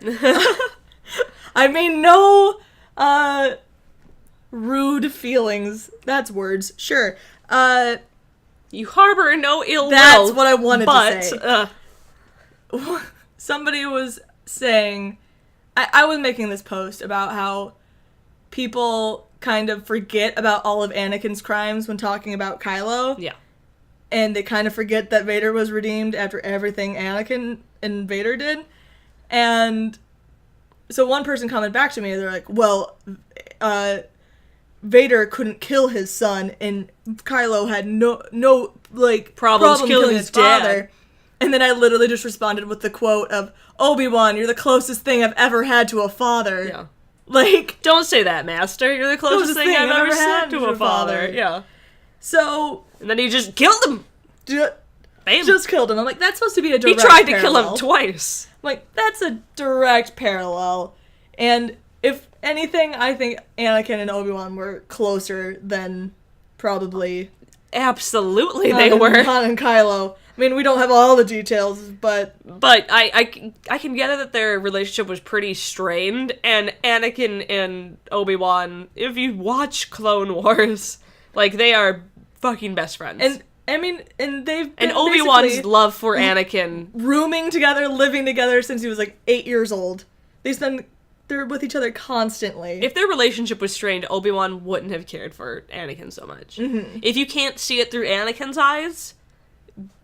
I mean, no, rude feelings. That's words. Sure. You harbor no ill will. That's what I wanted to say. Somebody was saying, I was making this post about how people kind of forget about all of Anakin's crimes when talking about Kylo. Yeah. And they kind of forget that Vader was redeemed after everything Anakin and Vader did. And so one person commented back to me, they're like, well, Vader couldn't kill his son, and Kylo had no problem killing his father. Dad. And then I literally just responded with the quote of, Obi-Wan, you're the closest thing I've ever had to a father. Yeah. Like... Don't say that, Master. You're the closest thing I've ever had to a father. Yeah. So... And then he just killed him! Bam. Just killed him. I'm like, that's supposed to be a direct parallel. He tried to parallel. kill him twice. I'm like, that's a direct parallel. And if anything, I think Anakin and Obi-Wan were closer than probably... Absolutely they were. Han and Kylo. I mean, we don't have all the details, but... But I can gather that their relationship was pretty strained, and Anakin and Obi-Wan, if you watch Clone Wars, like, they are fucking best friends. And, I mean, and they've been and Obi-Wan's love for Anakin... rooming together, living together since he was, 8 years old. They're with each other constantly. If their relationship was strained, Obi-Wan wouldn't have cared for Anakin so much. Mm-hmm. If you can't see it through Anakin's eyes...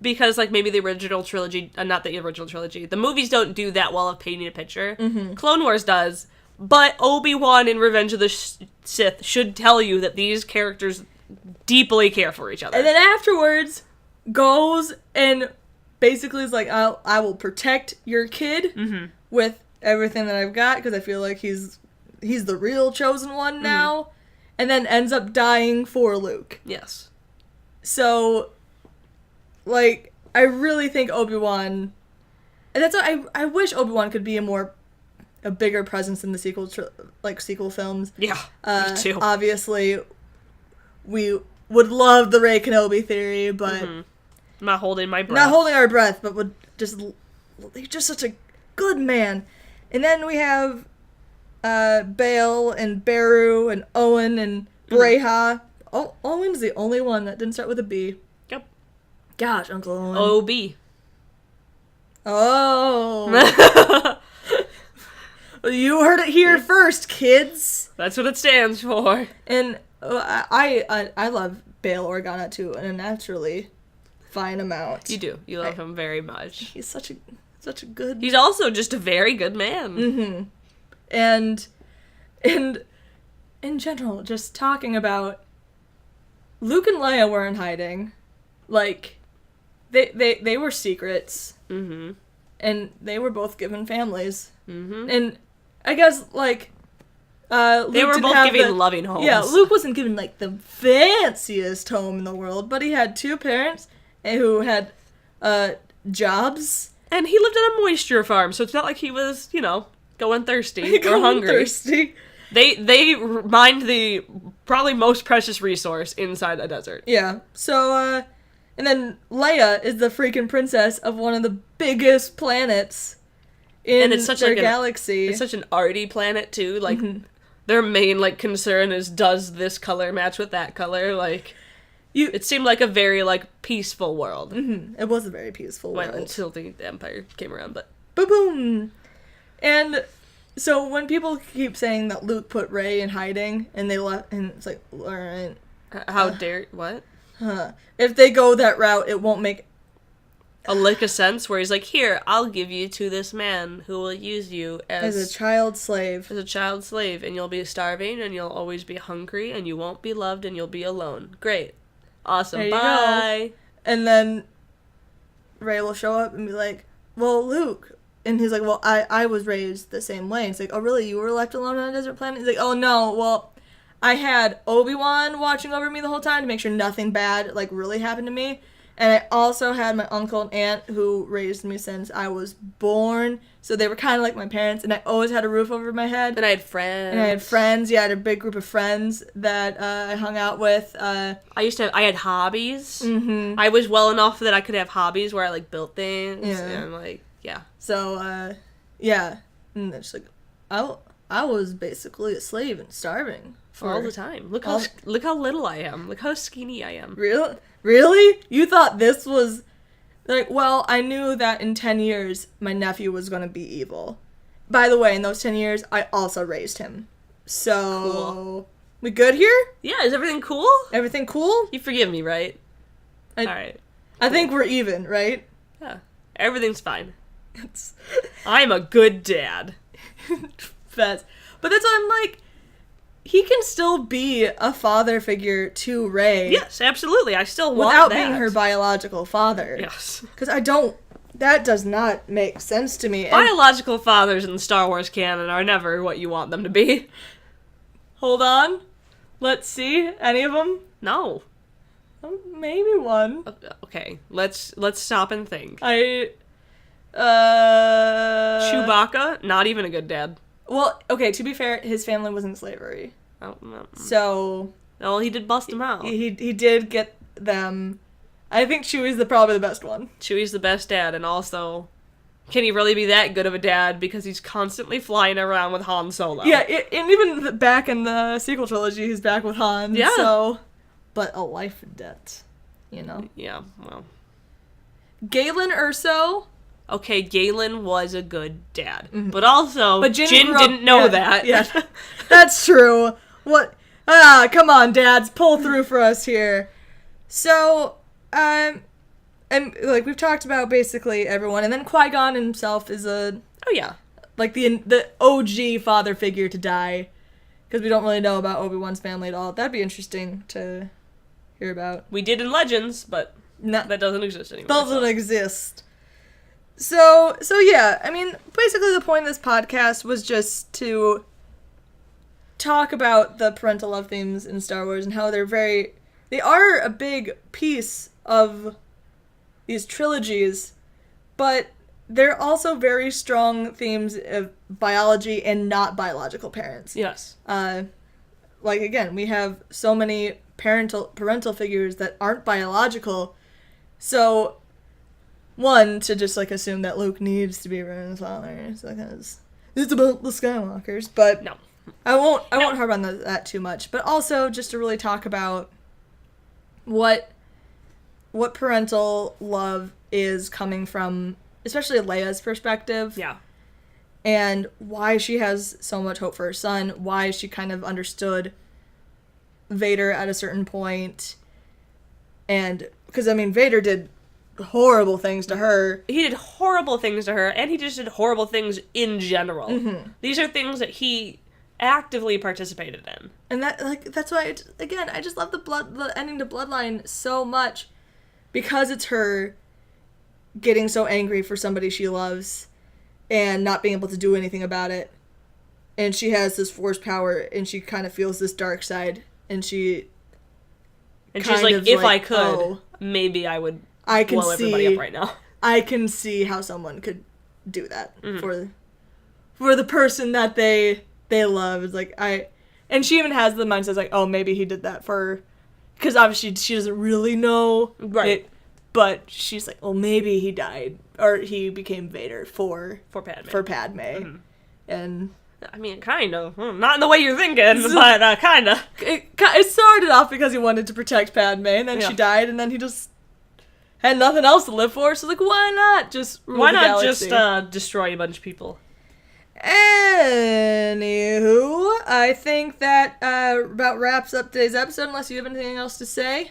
Because, maybe the original trilogy, not the original trilogy, the movies don't do that well of painting a picture. Mm-hmm. Clone Wars does, but Obi-Wan in Revenge of the Sith should tell you that these characters deeply care for each other. And then afterwards, goes and basically is like, I will protect your kid with everything that I've got, because I feel like he's the real chosen one now, and then ends up dying for Luke. Yes. So... I really think Obi-Wan... And that's what I wish Obi-Wan could be a bigger presence in the sequel films. Yeah, me too. Obviously, we would love the Rey Kenobi theory, but... Not holding my breath. Not holding our breath, but he's just such a good man. And then we have Bail and Beru and Owen and Breha. Owen's the only one that didn't start with a B. Gosh, Uncle Owen. O.B. Oh. You heard it here first, kids. That's what it stands for. And I love Bail Organa to an unnaturally fine amount. You do. You love him very much. He's such a good... He's also just a very good man. Mm-hmm. And in general, just talking about Luke and Leia were in hiding. They were secrets. Mm-hmm. And they were both given families. Mm-hmm. And I guess, Luke they were both given loving homes. Yeah, Luke wasn't given, the fanciest home in the world, but he had two parents who had jobs. And he lived on a moisture farm, so it's not like he was, going thirsty or hungry. They mined the probably most precious resource inside a desert. Yeah, so, and then Leia is the freaking princess of one of the biggest planets in their galaxy. It's such an arty planet, too. Their main, concern is, does this color match with that color? It seemed like a very, peaceful world. Mm-hmm. It was a very peaceful world. Until the Empire came around, but... Boom! And so when people keep saying that Luke put Rey in hiding, and they left, and it's like, alright, How dare... What? If they go that route, it won't make a lick of sense where he's like, here, I'll give you to this man who will use you as a child slave. As a child slave, and you'll be starving, and you'll always be hungry, and you won't be loved, and you'll be alone. Great. Awesome. Bye. Go. And then Rey will show up and be like, well, Luke. And he's like, well, I was raised the same way. And it's like, oh, really? You were left alone on a desert planet? He's like, oh, no, well, I had Obi-Wan watching over me the whole time to make sure nothing bad, like, really happened to me. And I also had my uncle and aunt who raised me since I was born. So they were kind of like my parents. And I always had a roof over my head. And I had friends. Yeah, I had a big group of friends that I hung out with. I had hobbies. Mm-hmm. I was well enough that I could have hobbies where I, like, built things. Yeah. And, like, yeah. So, yeah. And it's like, I was basically a slave and starving. All the time. Look how little I am. Look how skinny I am. Really? You thought this was... Like, well, I knew that in 10 years, my nephew was going to be evil. By the way, in those 10 years, I also raised him. So... Cool. We good here? Yeah, is everything cool? Everything cool? You forgive me, right? Alright. I think we're even, right? Yeah. Everything's fine. I'm a good dad. But that's why I'm like... He can still be a father figure to Rey. Yes, absolutely. I still want without that. being her biological father. Yes. Because that does not make sense to me. Biological fathers in Star Wars canon are never what you want them to be. Hold on. Let's see. Any of them? No. Maybe one. Okay, let's stop and think. Chewbacca? Not even a good dad. Well, okay, to be fair, his family was in slavery. Oh, no. So... Well, he did bust them out. He did get them... I think Chewie's probably the best one. Chewie's the best dad, and also... Can he really be that good of a dad because he's constantly flying around with Han Solo? Yeah, and even back in the sequel trilogy, he's back with Han. Yeah. So... But a life debt, you know? Yeah, well... Galen Erso... Okay, Galen was a good dad. Mm-hmm. But also, Jin didn't know that. Yeah, that's true. What? Come on, dads, pull through for us here. So, and, like, we've talked about basically everyone, and then Qui-Gon himself is like, the OG father figure to die, because we don't really know about Obi-Wan's family at all. That'd be interesting to hear about. We did in Legends, but that doesn't exist anymore. Doesn't exist. So yeah, I mean, basically the point of this podcast was just to talk about the parental love themes in Star Wars and how they are a big piece of these trilogies, but they're also very strong themes of biology and not biological parents. Yes. Like, again, we have so many parental figures that aren't biological, so... One, to just, like, assume that Luke needs to be Ren's father, because it's about the Skywalkers, but no. I won't harp on that too much. But also, just to really talk about what parental love is coming from, especially Leia's perspective. Yeah. And why she has so much hope for her son, why she kind of understood Vader at a certain point. And, because, I mean, Vader did... horrible things to her. He did horrible things to her, and he just did horrible things in general. Mm-hmm. These are things that he actively participated in. And that's why, I just love the ending to Bloodline so much, because it's her getting so angry for somebody she loves and not being able to do anything about it. And she has this force power, and she kind of feels this dark side, and she's like, if I could, maybe I would... I can blow everybody up right now. I can see how someone could do that for the person that they love. It's like and she even has the mindset like, oh, maybe he did that for, because obviously she doesn't really know, right? But she's like, well, maybe he died or he became Vader for Padme, mm-hmm. And I mean, kind of. Not in the way you're thinking, but kind of. It started off because he wanted to protect Padme, and then she died, and then he just had nothing else to live for, so like, why not just rule the galaxy? Destroy a bunch of people? Anywho, I think that about wraps up today's episode, unless you have anything else to say.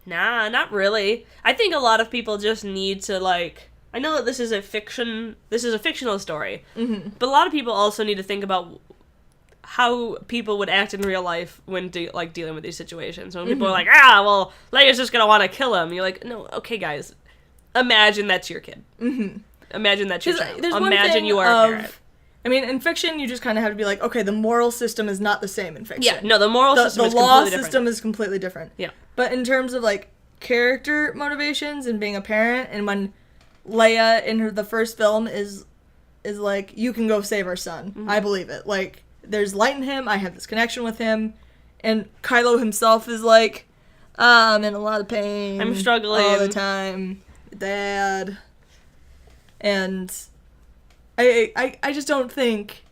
Nah, not really. I think a lot of people just need to, like... I know that this is a fictional story, but a lot of people also need to think about how people would act in real life when dealing with these situations. When people are like, well, Leia's just gonna want to kill him. You're like, no, okay, guys, imagine that's your kid. Imagine that's your child. Imagine you are a parent. I mean, in fiction, you just kind of have to be like, okay, the moral system is not the same in fiction. Yeah, no, the moral system is completely different. The law system is completely different. Yeah. But in terms of, like, character motivations and being a parent, and when Leia in the first film is like, you can go save our son. I believe it. Like, there's light in him. I have this connection with him. And Kylo himself is like, I'm in a lot of pain. I'm struggling all the time. Dad. And I just don't think...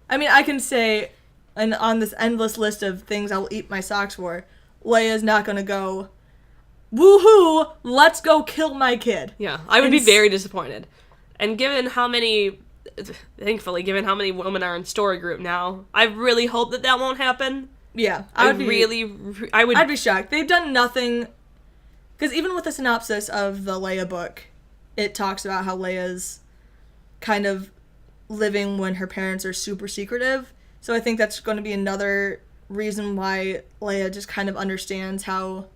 I mean, I can say, and on this endless list of things I will eat my socks for, Leia's not going to go... woohoo, let's go kill my kid. Yeah, I would be very disappointed. And given how many women are in story group now, I really hope that won't happen. Yeah. I'd be shocked. They've done nothing, because even with the synopsis of the Leia book, it talks about how Leia's kind of living when her parents are super secretive. So I think that's going to be another reason why Leia just kind of understands how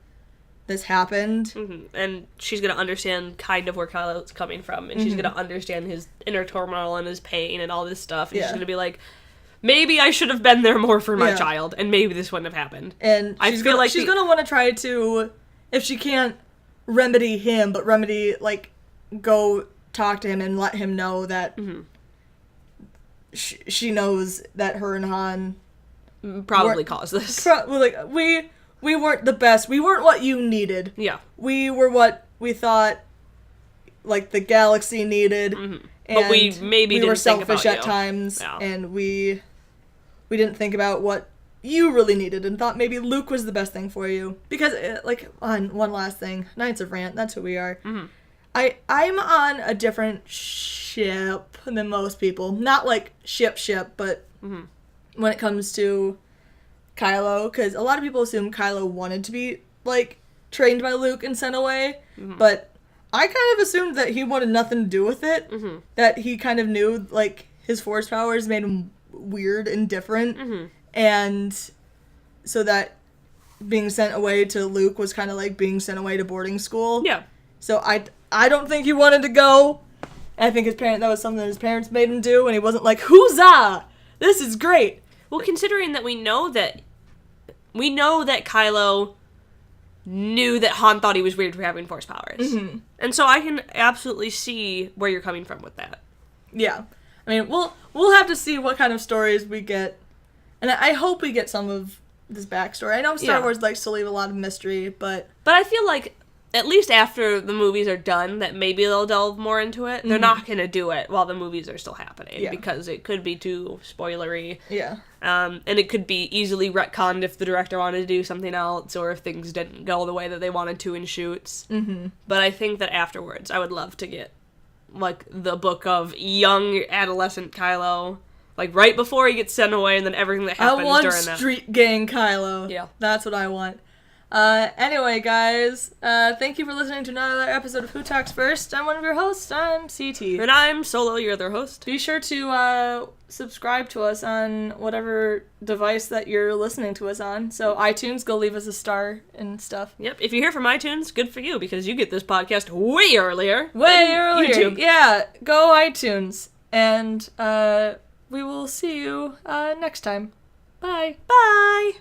this happened. And she's going to understand kind of where Kylo's coming from, and she's going to understand his inner turmoil and his pain and all this stuff, and she's going to be like, maybe I should have been there more for my child, and maybe this wouldn't have happened. And she's going to want to try to, if she can't remedy him, but like, go talk to him and let him know that she knows that her and Han probably caused this. We weren't the best. We weren't what you needed. Yeah. We were what we thought, like, the galaxy needed. And but we were selfish at times, and we didn't think about what you really needed, and thought maybe Luke was the best thing for you. Because, on one last thing, Knights of Rant, that's who we are. I'm on a different ship than most people. Not like ship, but when it comes to Kylo, because a lot of people assume Kylo wanted to be, like, trained by Luke and sent away, but I kind of assumed that he wanted nothing to do with it, that he kind of knew, like, his force powers made him weird and different, and so that being sent away to Luke was kind of like being sent away to boarding school. Yeah. So I don't think he wanted to go. I think that was something that his parents made him do, and he wasn't like, huzzah! This is great! Well, considering that we know that Kylo knew that Han thought he was weird for having force powers. And so I can absolutely see where you're coming from with that. Yeah. I mean, we'll have to see what kind of stories we get. And I hope we get some of this backstory. I know Star Wars likes to leave a lot of mystery, but I feel like at least after the movies are done, that maybe they'll delve more into it. They're not going to do it while the movies are still happening, because it could be too spoilery. Yeah. And it could be easily retconned if the director wanted to do something else, or if things didn't go the way that they wanted to in shoots. But I think that afterwards, I would love to get, like, the book of young adolescent Kylo, like, right before he gets sent away, and then everything that happens during that. I want street gang Kylo. Yeah. That's what I want. Anyway, guys, thank you for listening to another episode of Who Talks First. I'm one of your hosts. I'm CT. And I'm Solo, your other host. Be sure to subscribe to us on whatever device that you're listening to us on. So iTunes, go leave us a star and stuff. Yep, if you hear from iTunes, good for you, because you get this podcast way earlier. YouTube. Yeah, go iTunes. And we will see you next time. Bye. Bye.